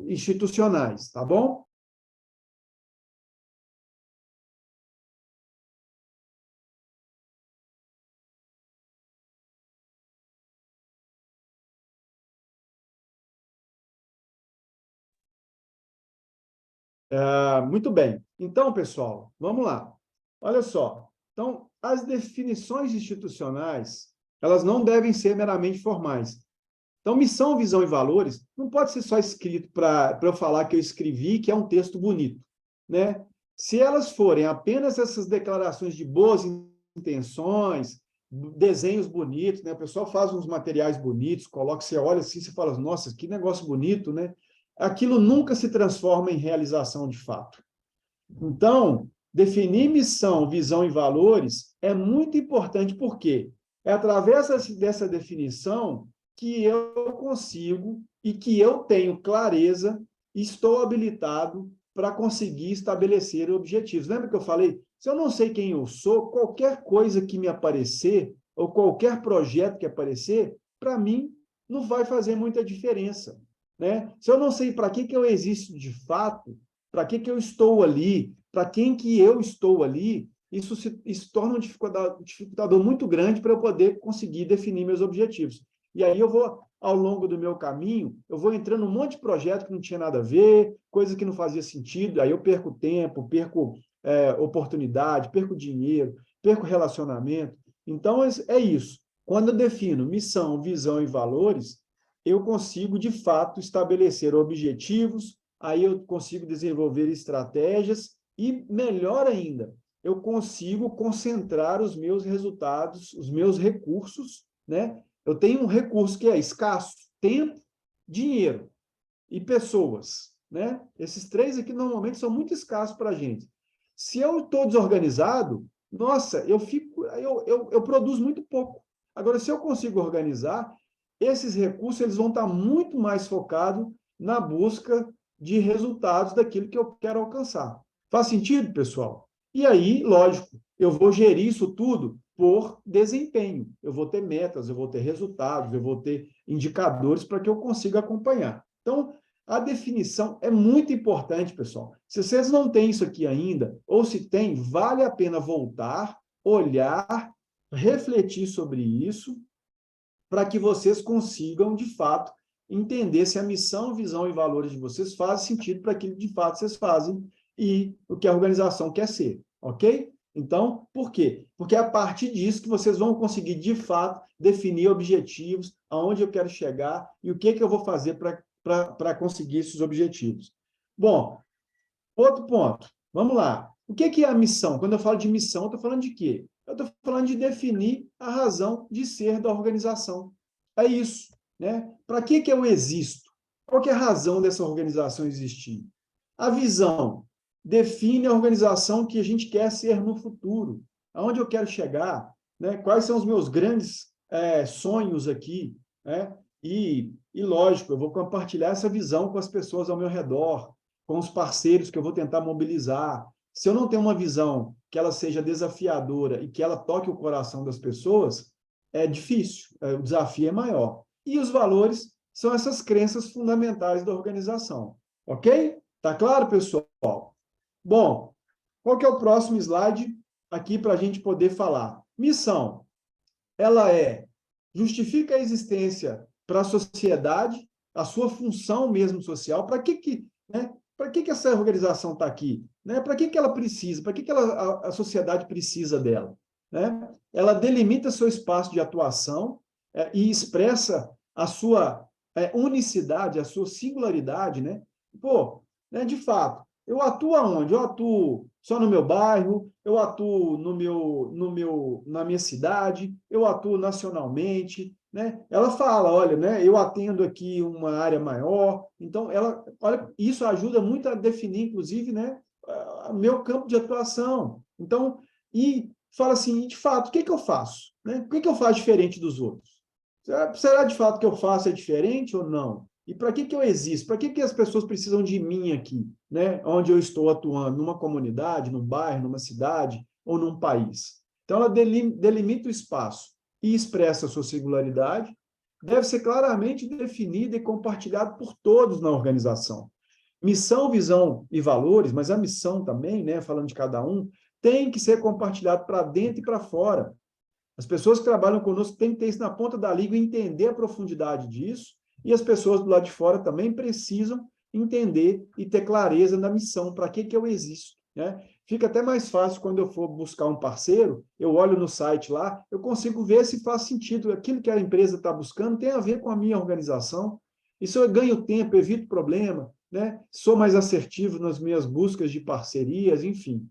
institucionais, tá bom? Muito bem. Então, pessoal, vamos lá. Olha só. Então, as definições institucionais, elas não devem ser meramente formais. Então, missão, visão e valores não pode ser só escrito para eu falar que eu escrevi, que é um texto bonito, né? Se elas forem apenas essas declarações de boas intenções, desenhos bonitos, né? O pessoal faz uns materiais bonitos, coloca, você olha assim, você fala, nossa, que negócio bonito, né? Aquilo nunca se transforma em realização de fato. Então, definir missão, visão e valores é muito importante, porque é através dessa definição que eu consigo e que eu tenho clareza e estou habilitado para conseguir estabelecer objetivos. Lembra que eu falei? Se eu não sei quem eu sou, qualquer coisa que me aparecer, ou qualquer projeto que aparecer, para mim, não vai fazer muita diferença. Né? Se eu não sei para que eu existo de fato, para que eu estou ali, para quem que eu estou ali, isso torna um dificultador muito grande para eu poder conseguir definir meus objetivos. E aí eu vou, ao longo do meu caminho, eu vou entrando num monte de projeto que não tinha nada a ver, coisa que não fazia sentido, aí eu perco tempo, perco oportunidade, perco dinheiro, perco relacionamento. Então, é isso. Quando eu defino missão, visão e valores, eu consigo, de fato, estabelecer objetivos, aí eu consigo desenvolver estratégias e, melhor ainda, eu consigo concentrar os meus resultados, os meus recursos, né? Eu tenho um recurso que é escasso, tempo, dinheiro e pessoas, né? Esses três aqui, normalmente, são muito escassos para a gente. Se eu estou desorganizado, nossa, eu produzo muito pouco. Agora, se eu consigo organizar, esses recursos eles vão estar muito mais focados na busca de resultados daquilo que eu quero alcançar. Faz sentido, pessoal? E aí, lógico, eu vou gerir isso tudo por desempenho. Eu vou ter metas, eu vou ter resultados, eu vou ter indicadores para que eu consiga acompanhar. Então, a definição é muito importante, pessoal. Se vocês não têm isso aqui ainda, ou se tem, vale a pena voltar, olhar, refletir sobre isso, para que vocês consigam, de fato, entender se a missão, visão e valores de vocês fazem sentido para aquilo que, de fato, vocês fazem e o que a organização quer ser, ok? Então, por quê? Porque é a partir disso que vocês vão conseguir, de fato, definir objetivos, aonde eu quero chegar e o que eu vou fazer para conseguir esses objetivos. Bom, outro ponto. Vamos lá. O que é a missão? Quando eu falo de missão, eu estou falando de quê? Eu estou falando de definir a razão de ser da organização. É isso, né? Para que eu existo? Qual que é a razão dessa organização existir? A visão define a organização que a gente quer ser no futuro, aonde eu quero chegar, né? Quais são os meus grandes sonhos aqui, né? E, lógico, eu vou compartilhar essa visão com as pessoas ao meu redor, com os parceiros que eu vou tentar mobilizar. Se eu não tenho uma visão que ela seja desafiadora e que ela toque o coração das pessoas, é difícil, o desafio é maior. E os valores são essas crenças fundamentais da organização. Ok? Tá claro, pessoal? Bom, qual que é o próximo slide aqui para a gente poder falar? Missão. Ela justifica a existência para a sociedade, a sua função mesmo social. Para que essa organização está aqui? Né? Para que ela precisa? Para que a sociedade precisa dela? Né? Ela delimita seu espaço de atuação e expressa a sua unicidade, a sua singularidade. Né? Né, de fato, eu atuo aonde? Eu atuo só no meu bairro, eu atuo na minha cidade, eu atuo nacionalmente, né? Ela fala, olha, né, eu atendo aqui uma área maior, então olha, isso ajuda muito a definir, inclusive, né, meu campo de atuação. Então, e fala assim, de fato, o que eu faço? Né? O que eu faço diferente dos outros? Será de fato que eu faço é diferente ou não? E para que eu existo? Para que as pessoas precisam de mim aqui, né? Onde eu estou atuando, numa comunidade, num bairro, numa cidade ou num país? Então, ela delimita o espaço e expressa a sua singularidade, deve ser claramente definida e compartilhada por todos na organização. Missão, visão e valores, mas a missão também, né, falando de cada um, tem que ser compartilhado para dentro e para fora. As pessoas que trabalham conosco têm que ter isso na ponta da língua, entender a profundidade disso, e as pessoas do lado de fora também precisam entender e ter clareza na missão, para que eu existo. Né? Fica até mais fácil quando eu for buscar um parceiro, eu olho no site lá, eu consigo ver se faz sentido, aquilo que a empresa está buscando tem a ver com a minha organização, isso eu ganho tempo, evito problema, né? Sou mais assertivo nas minhas buscas de parcerias, enfim.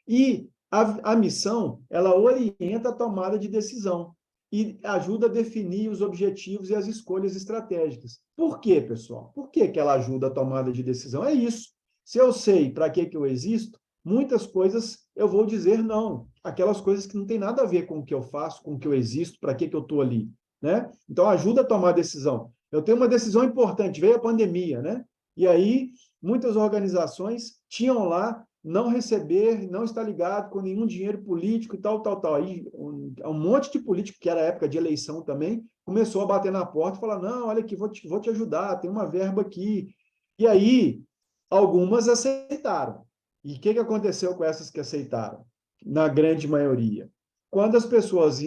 E a missão, ela orienta a tomada de decisão e ajuda a definir os objetivos e as escolhas estratégicas. Por quê, pessoal? Por que ela ajuda a tomada de decisão? É isso. Se eu sei para que eu existo, muitas coisas eu vou dizer não. Aquelas coisas que não tem nada a ver com o que eu faço, com o que eu existo, para que eu estou ali. Né? Então, ajuda a tomar decisão. Eu tenho uma decisão importante, veio a pandemia, né? E aí, muitas organizações tinham lá não receber, não estar ligado com nenhum dinheiro político e tal. Aí um monte de político, que era época de eleição também, começou a bater na porta e falar, não, olha aqui, vou te ajudar, tem uma verba aqui. E aí, algumas aceitaram. E o que aconteceu com essas que aceitaram? Na grande maioria. Quando as pessoas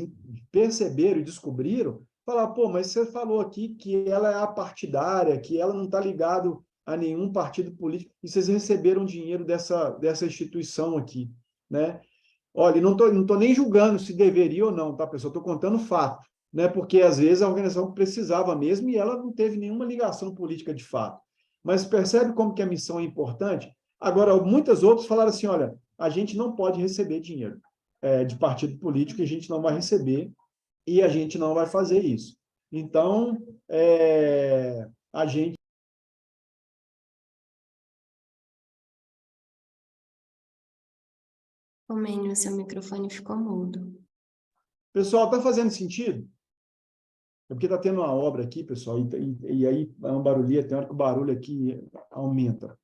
perceberam e descobriram, falaram, pô, mas você falou aqui que ela é apartidária, que ela não está ligado a nenhum partido político, e vocês receberam dinheiro dessa instituição aqui, né? Olha, não tô nem julgando se deveria ou não, tá, pessoal? Estou contando fato, né? Porque, às vezes, a organização precisava mesmo e ela não teve nenhuma ligação política de fato. Mas percebe como que a missão é importante? Agora, muitas outras falaram assim, olha, a gente não pode receber dinheiro de partido político, a gente não vai receber e a gente não vai fazer isso. Então, a gente Comênio, seu microfone ficou mudo. Pessoal, está fazendo sentido? É porque está tendo uma obra aqui, pessoal, e aí é um barulhinho, tem hora que o barulho aqui aumenta.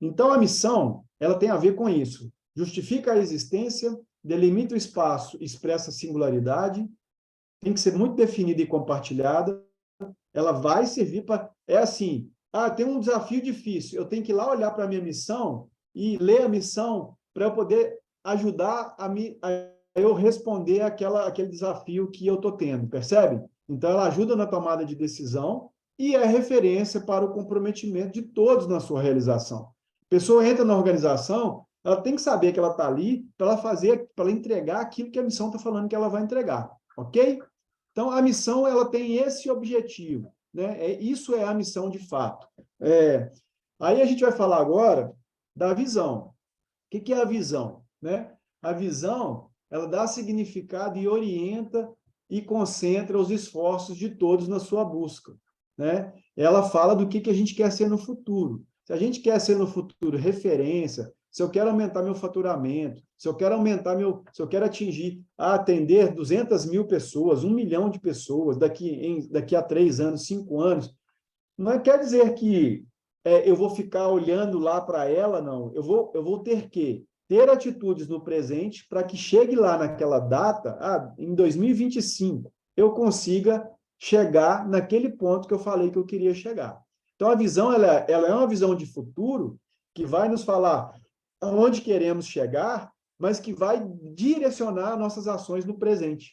Então, a missão, ela tem a ver com isso. Justifica a existência, delimita o espaço, expressa a singularidade, tem que ser muito definida e compartilhada, ela vai servir para... É assim, tem um desafio difícil, eu tenho que ir lá olhar para a minha missão e ler a missão para eu poder ajudar a eu responder aquele desafio que eu estou tendo, percebe? Então, ela ajuda na tomada de decisão e é referência para o comprometimento de todos na sua realização. A pessoa entra na organização, ela tem que saber que ela está ali para ela entregar aquilo que a missão está falando que ela vai entregar, ok? Então, a missão ela tem esse objetivo, né? Isso é a missão de fato. Aí a gente vai falar agora da visão. O que é a visão? Né? A visão, ela dá significado e orienta e concentra os esforços de todos na sua busca. Né? Ela fala do que a gente quer ser no futuro. Se a gente quer ser no futuro referência, se eu quero aumentar meu faturamento, se eu quero atingir, atender 200 mil pessoas, 1 milhão de pessoas daqui a 3 anos, 5 anos, não quer dizer que eu vou ficar olhando lá para ela, não. Eu vou ter que ter atitudes no presente para que chegue lá naquela data, em 2025, eu consiga chegar naquele ponto que eu falei que eu queria chegar. Então, a visão ela é uma visão de futuro que vai nos falar aonde queremos chegar, mas que vai direcionar nossas ações no presente.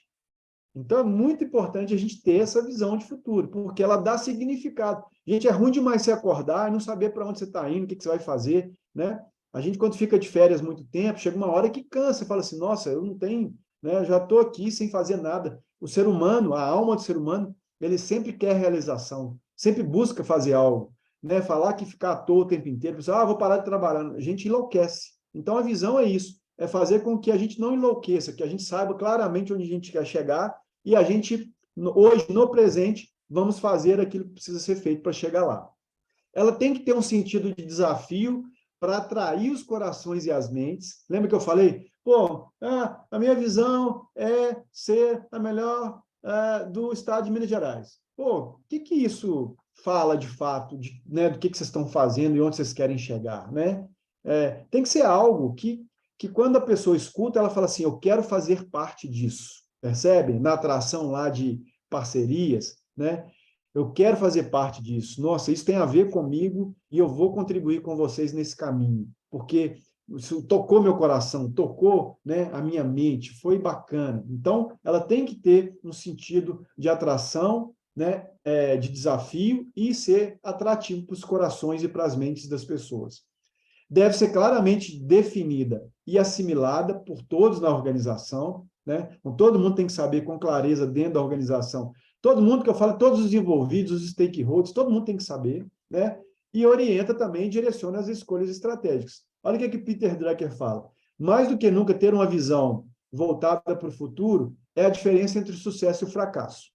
Então, é muito importante a gente ter essa visão de futuro, porque ela dá significado. Gente, é ruim demais você acordar e não saber para onde você está indo, o que você vai fazer, né? A gente, quando fica de férias muito tempo, chega uma hora que cansa, fala assim, nossa, eu não tenho, né? Já estou aqui sem fazer nada. O ser humano, a alma do ser humano, ele sempre quer realização, sempre busca fazer algo, né? Falar que ficar à toa o tempo inteiro, pensar, vou parar de trabalhar, a gente enlouquece. Então, a visão é isso, é fazer com que a gente não enlouqueça, que a gente saiba claramente onde a gente quer chegar e a gente, hoje, no presente, vamos fazer aquilo que precisa ser feito para chegar lá. Ela tem que ter um sentido de desafio para atrair os corações e as mentes. Lembra que eu falei? A minha visão é ser a melhor do estado de Minas Gerais. O que isso fala de fato, né, do que vocês estão fazendo e onde vocês querem chegar, né? Tem que ser algo que quando a pessoa escuta, ela fala assim, eu quero fazer parte disso. Percebe? Na atração lá de parcerias, né? Eu quero fazer parte disso. Nossa, isso tem a ver comigo e eu vou contribuir com vocês nesse caminho, porque isso tocou meu coração, tocou, né, a minha mente, foi bacana. Então, ela tem que ter um sentido de atração, né, de desafio e ser atrativo para os corações e para as mentes das pessoas. Deve ser claramente definida e assimilada por todos na organização, né? Então, todo mundo tem que saber com clareza dentro da organização. Todo mundo que eu falo, todos os envolvidos, os stakeholders, todo mundo tem que saber, né? E orienta também e direciona as escolhas estratégicas. Olha o que Peter Drucker fala. Mais do que nunca ter uma visão voltada para o futuro é a diferença entre o sucesso e o fracasso.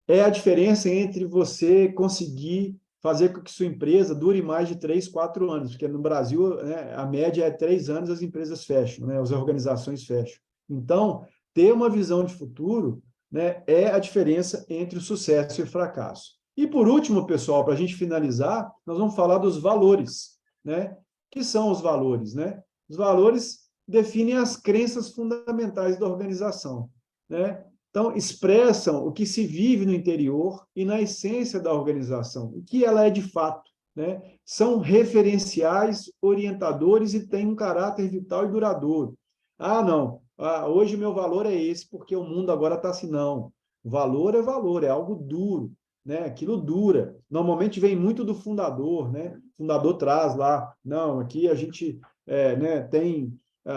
É a diferença entre você conseguir fazer com que sua empresa dure mais de 3, 4 anos, porque no Brasil, né, a média é 3 anos, as empresas fecham, né, as organizações fecham. Então, ter uma visão de futuro, né, é a diferença entre o sucesso e o fracasso. E, por último, pessoal, para a gente finalizar, nós vamos falar dos valores, né? Que são os valores, né? Os valores definem as crenças fundamentais da organização, né? Então, expressam o que se vive no interior e na essência da organização, o que ela é de fato, né? São referenciais, orientadores e têm um caráter vital e duradouro. Não, hoje o meu valor é esse, porque o mundo agora está assim. Não, valor, é algo duro, né? Aquilo dura. Normalmente vem muito do fundador, né? O fundador traz lá, não, aqui a gente né, tem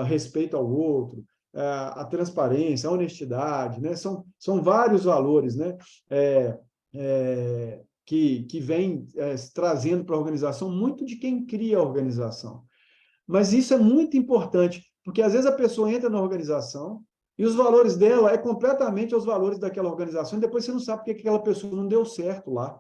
respeito ao outro, a transparência, a honestidade, né? São vários valores, né? Que vem trazendo para a organização muito de quem cria a organização. Mas isso é muito importante, porque às vezes a pessoa entra na organização e os valores dela é completamente os valores daquela organização, e depois você não sabe porque aquela pessoa não deu certo lá,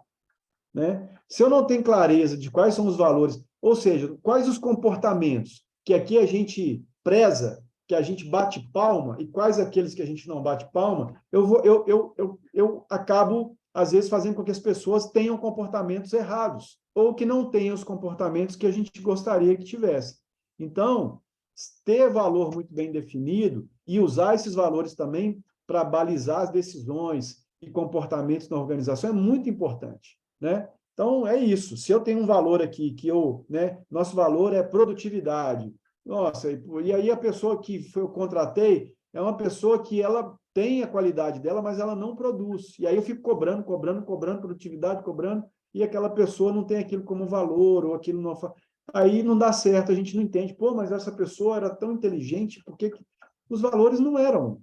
né? Se eu não tenho clareza de quais são os valores, ou seja, quais os comportamentos que aqui a gente preza, que a gente bate palma, e quais aqueles que a gente não bate palma, eu acabo, às vezes, fazendo com que as pessoas tenham comportamentos errados, ou que não tenham os comportamentos que a gente gostaria que tivesse. Então, ter valor muito bem definido e usar esses valores também para balizar as decisões e comportamentos na organização é muito importante, né? Então, é isso. Se eu tenho um valor aqui, né, nosso valor é produtividade. Nossa, e aí a pessoa que eu contratei é uma pessoa que ela tem a qualidade dela, mas ela não produz. E aí eu fico cobrando produtividade, e aquela pessoa não tem aquilo como valor, ou aquilo não... Aí não dá certo, a gente não entende. Mas essa pessoa era tão inteligente, porque os valores não eram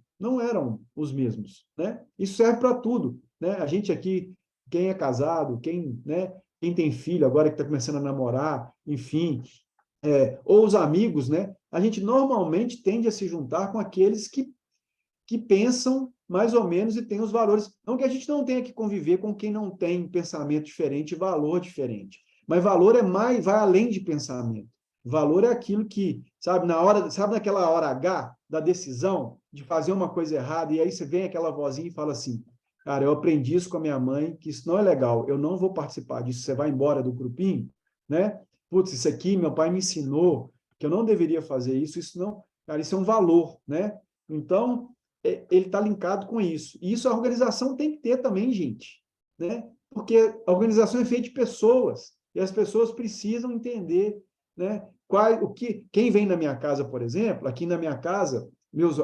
os mesmos, né? Isso serve para tudo, né? A gente aqui, quem é casado, né, quem tem filho agora que está começando a namorar, enfim, ou os amigos, né? A gente normalmente tende a se juntar com aqueles que pensam mais ou menos e têm os valores. Não que a gente não tenha que conviver com quem não tem pensamento diferente, valor diferente. Mas valor vai além de pensamento. Valor é aquilo que, sabe, naquela hora H da decisão de fazer uma coisa errada, e aí você vem aquela vozinha e fala assim, cara, eu aprendi isso com a minha mãe, que isso não é legal, eu não vou participar disso, você vai embora do grupinho, né? Putz, isso aqui meu pai me ensinou que eu não deveria fazer isso, isso não, cara, isso é um valor, né? Então, ele está linkado com isso. E isso a organização tem que ter também, gente, né? Porque a organização é feita de pessoas, e as pessoas precisam entender, né? Quem vem na minha casa, por exemplo, aqui na minha casa,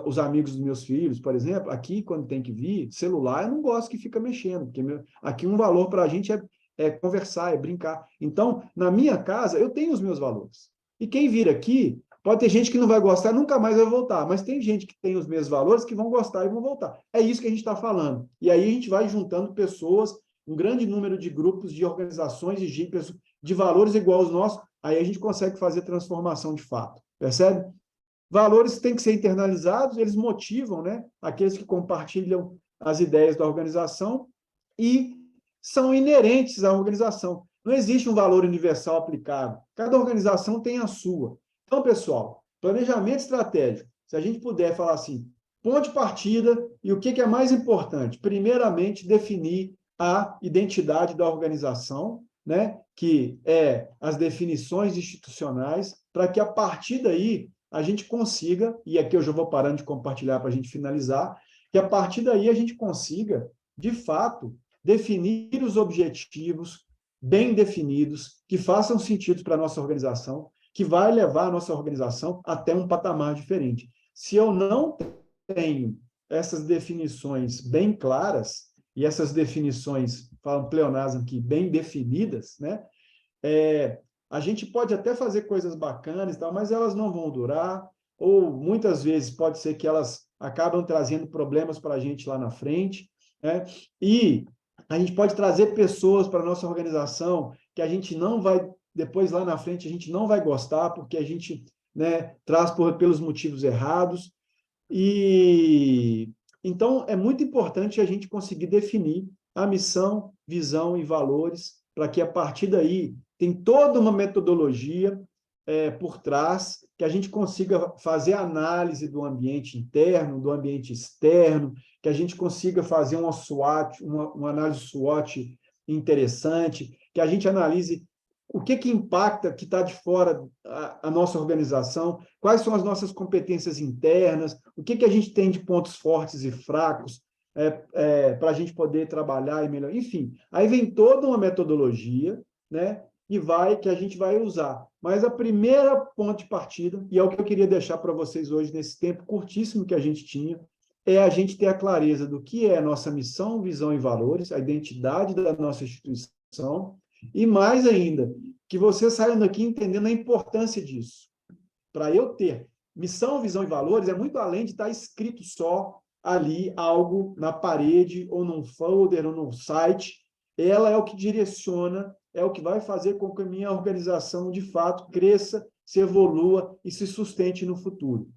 os amigos dos meus filhos, por exemplo, aqui, quando tem que vir, celular, eu não gosto que fica mexendo, porque aqui um valor para a gente é conversar, é brincar. Então, na minha casa, eu tenho os meus valores. E quem vir aqui, pode ter gente que não vai gostar, nunca mais vai voltar, mas tem gente que tem os mesmos valores que vão gostar e vão voltar. É isso que a gente está falando. E aí a gente vai juntando pessoas, um grande número de grupos, de organizações, de valores igual aos nossos, aí a gente consegue fazer transformação de fato. Percebe? Valores têm que ser internalizados, eles motivam, né, aqueles que compartilham as ideias da organização e são inerentes à organização. Não existe um valor universal aplicado. Cada organização tem a sua. Então, pessoal, planejamento estratégico, se a gente puder falar assim, ponto de partida e o que é mais importante? Primeiramente, definir a identidade da organização, né, que é as definições institucionais, para que a partir daí a gente consiga, e aqui eu já vou parando de compartilhar para a gente finalizar, que a partir daí a gente consiga, de fato, definir os objetivos bem definidos, que façam sentido para a nossa organização, que vai levar a nossa organização até um patamar diferente. Se eu não tenho essas definições bem claras, e essas definições, falam pleonasmo aqui, bem definidas, né? A gente pode até fazer coisas bacanas e tal, mas elas não vão durar, ou muitas vezes pode ser que elas acabam trazendo problemas para a gente lá na frente, né? E a gente pode trazer pessoas para a nossa organização que a gente não vai, depois lá na frente, a gente não vai gostar, porque a gente, né, traz pelos motivos errados. E então é muito importante a gente conseguir definir a missão, visão e valores, para que a partir daí tem toda uma metodologia por trás, que a gente consiga fazer análise do ambiente interno, do ambiente externo, que a gente consiga fazer uma SWOT, uma análise SWOT interessante, que a gente analise o que impacta, que está de fora a nossa organização, quais são as nossas competências internas, o que a gente tem de pontos fortes e fracos, para a gente poder trabalhar e melhorar. Enfim, aí vem toda uma metodologia, né, que a gente vai usar. Mas a primeira ponto de partida, e é o que eu queria deixar para vocês hoje, nesse tempo curtíssimo que a gente tinha, é a gente ter a clareza do que é a nossa missão, visão e valores, a identidade da nossa instituição, e mais ainda, que vocês saiam daqui entendendo a importância disso. Para eu ter missão, visão e valores, é muito além de estar escrito só ali algo na parede, ou num folder, ou num site. Ela é o que direciona, é o que vai fazer com que a minha organização, de fato, cresça, se evolua e se sustente no futuro.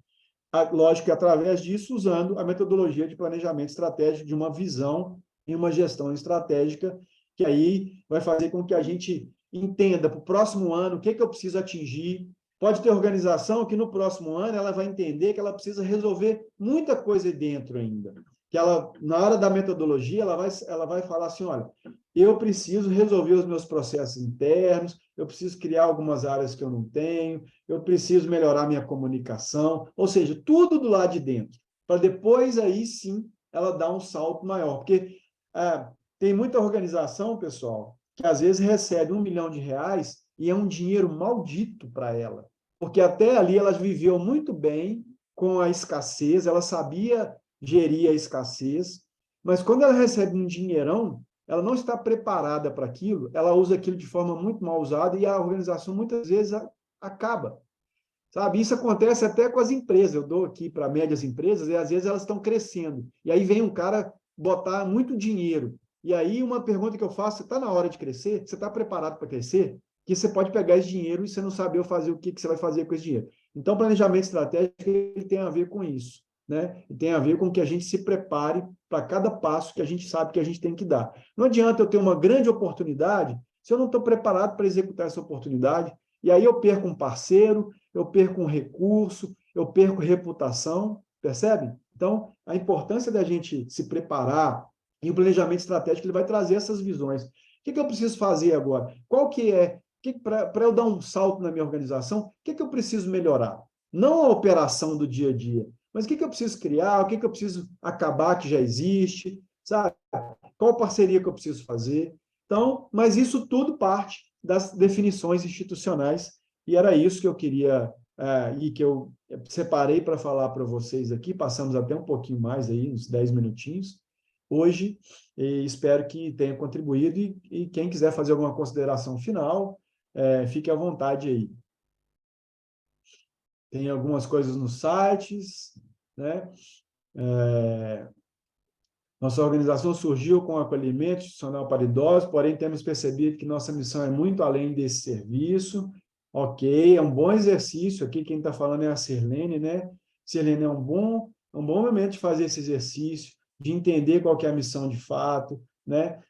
Lógico que através disso, usando a metodologia de planejamento estratégico, de uma visão e uma gestão estratégica, que aí vai fazer com que a gente entenda para o próximo ano o que eu preciso atingir. Pode ter organização que no próximo ano ela vai entender que ela precisa resolver muita coisa dentro ainda. Que ela, na hora da metodologia, ela vai falar assim, olha, eu preciso resolver os meus processos internos, eu preciso criar algumas áreas que eu não tenho, eu preciso melhorar minha comunicação, ou seja, tudo do lado de dentro, para depois aí sim ela dar um salto maior, porque tem muita organização, pessoal, que às vezes recebe R$1 milhão e é um dinheiro maldito para ela, porque até ali ela viveu muito bem com a escassez, ela sabia gerir a escassez, mas quando ela recebe um dinheirão, ela não está preparada para aquilo, ela usa aquilo de forma muito mal usada e a organização muitas vezes acaba. Sabe? Isso acontece até com as empresas. Eu dou aqui para médias empresas e às vezes elas estão crescendo. E aí vem um cara botar muito dinheiro. E aí uma pergunta que eu faço, você está na hora de crescer? Você está preparado para crescer? Que você pode pegar esse dinheiro e você não saber fazer o que você vai fazer com esse dinheiro. Então, planejamento estratégico ele tem a ver com isso, né? E tem a ver com que a gente se prepare para cada passo que a gente sabe que a gente tem que dar. Não adianta eu ter uma grande oportunidade se eu não estou preparado para executar essa oportunidade, e aí eu perco um parceiro, eu perco um recurso, eu perco reputação, percebe? Então, a importância da gente se preparar, e o planejamento estratégico ele vai trazer essas visões. O que eu preciso fazer agora? Qual que é, para eu dar um salto na minha organização, o que eu preciso melhorar? Não a operação do dia a dia, mas o que eu preciso criar, o que eu preciso acabar que já existe, sabe? Qual parceria que eu preciso fazer? Então, mas isso tudo parte das definições institucionais, e era isso que eu queria, e que eu separei para falar para vocês aqui, passamos até um pouquinho mais aí, uns 10 minutinhos, hoje, e espero que tenha contribuído, e quem quiser fazer alguma consideração final, fique à vontade aí. Tem algumas coisas nos sites, né? Nossa organização surgiu com acolhimento institucional para idosos, porém temos percebido que nossa missão é muito além desse serviço. Ok, é um bom exercício aqui, quem está falando é a Sirlene, né? Sirlene, é um bom momento de fazer esse exercício, de entender qual que é a missão de fato, né?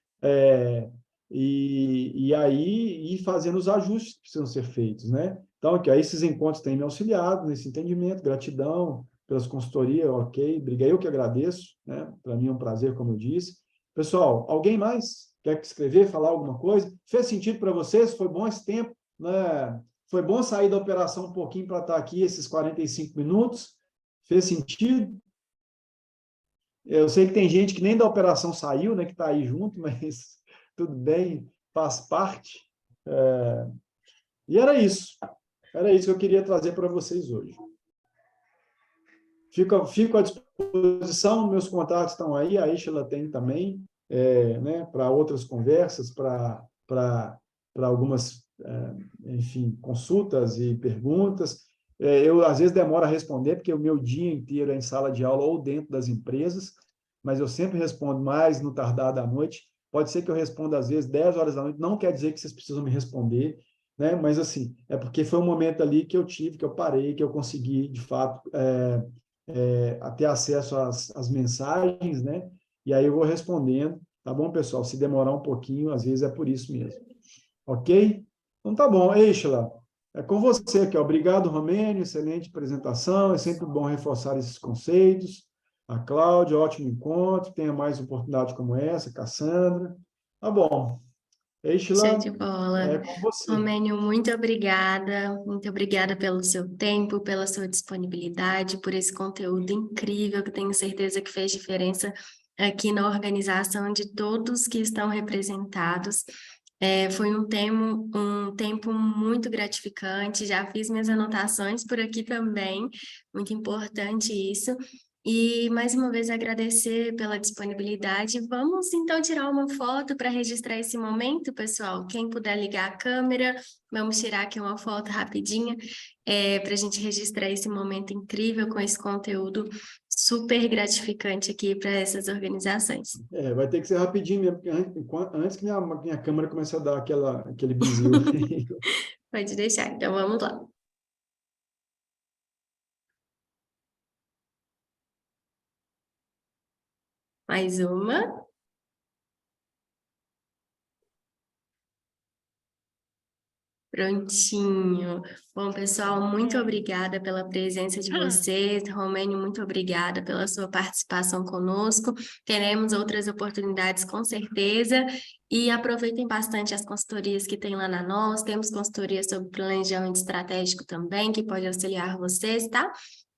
E aí ir fazendo os ajustes que precisam ser feitos, né? Então, que aí esses encontros têm me auxiliado nesse entendimento, gratidão pelas consultorias, ok, obrigado, eu que agradeço, né? Para mim é um prazer, como eu disse. Pessoal, alguém mais quer escrever, falar alguma coisa? Fez sentido para vocês? Foi bom esse tempo, né? Foi bom sair da operação um pouquinho para estar aqui esses 45 minutos? Fez sentido? Eu sei que tem gente que nem da operação saiu, né, que está aí junto, mas tudo bem, faz parte. E era isso que eu queria trazer para vocês hoje. Fico à disposição, meus contatos estão aí, a Ishla tem também, né, para outras conversas, para algumas, enfim, consultas e perguntas. Eu, às vezes, demoro a responder, porque o meu dia inteiro é em sala de aula ou dentro das empresas, mas eu sempre respondo mais no tardar da noite. Pode ser que eu responda, às vezes, 10 horas da noite, não quer dizer que vocês precisam me responder, né? Mas, assim, é porque foi um momento ali que eu tive, que eu parei, que eu consegui, de fato, ter acesso às mensagens, né? E aí eu vou respondendo, tá bom, pessoal? Se demorar um pouquinho, às vezes é por isso mesmo. Ok? Então tá bom.Eixla, é com você aqui. Obrigado, Romênio, excelente apresentação, é sempre bom reforçar esses conceitos. A Cláudia, ótimo encontro, tenha mais oportunidade como essa, Cassandra. Tá bom.Eixla, Show de bola. é com você. Romênio, muito obrigada pelo seu tempo, pela sua disponibilidade, por esse conteúdo incrível que tenho certeza que fez diferença aqui na organização de todos que estão representados. Foi um tempo muito gratificante, já fiz minhas anotações por aqui também, muito importante isso. E, mais uma vez, agradecer pela disponibilidade. Vamos, então, tirar uma foto para registrar esse momento, pessoal? Quem puder ligar a câmera, vamos tirar aqui uma foto rapidinha, para a gente registrar esse momento incrível com esse conteúdo super gratificante aqui para essas organizações. Vai ter que ser rapidinho mesmo, porque antes que minha câmera comece a dar aquele bizil. Pode deixar, então vamos lá. Mais uma. Prontinho. Bom, pessoal, muito obrigada pela presença de vocês. Romênio, muito obrigada pela sua participação conosco. Teremos outras oportunidades, com certeza. E aproveitem bastante as consultorias que tem lá na nós. Temos consultoria sobre planejamento estratégico também, que pode auxiliar vocês, tá?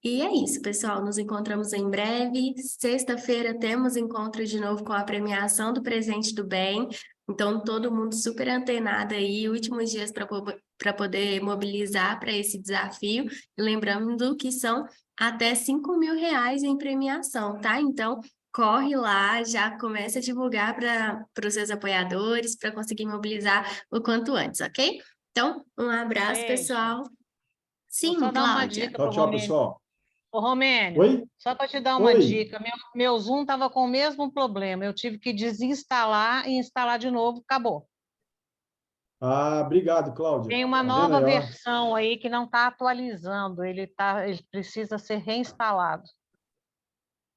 E é isso, pessoal. Nos encontramos em breve. Sexta-feira temos encontro de novo com a premiação do Presente do Bem. Então, todo mundo super antenado aí, últimos dias para poder mobilizar para esse desafio. E lembrando que são até R$ 5.000 em premiação, tá? Então, corre lá, já começa a divulgar para os seus apoiadores, para conseguir mobilizar o quanto antes, ok? Então, um abraço, pessoal. Sim, Vou só dar uma Cláudia. dica para o Tchau, Romênio. pessoal. Ô, Romênio, Oi? só para te dar uma Oi. dica, meu Zoom estava com o mesmo problema, eu tive que desinstalar e instalar de novo, acabou. Obrigado, Cláudia. Tem uma Tá vendo nova aí, ó? versão aí que não está atualizando, ele precisa ser reinstalado.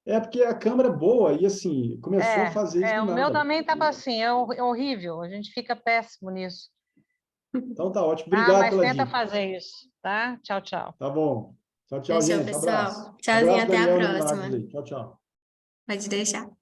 É porque a câmera é boa e, assim, começou a fazer isso do o nada. meu também estava assim, é horrível, a gente fica péssimo nisso. Então tá ótimo. Tá, Obrigado mas pela tenta dica. fazer isso, tá? Tchau, tchau. Tá bom. Tchau, tchau, Fechou, gente. Abraço. pessoal. Tchauzinho, Abraço, até a Daniel e Leonardo próxima. aí. Tchau, tchau. Pode deixar.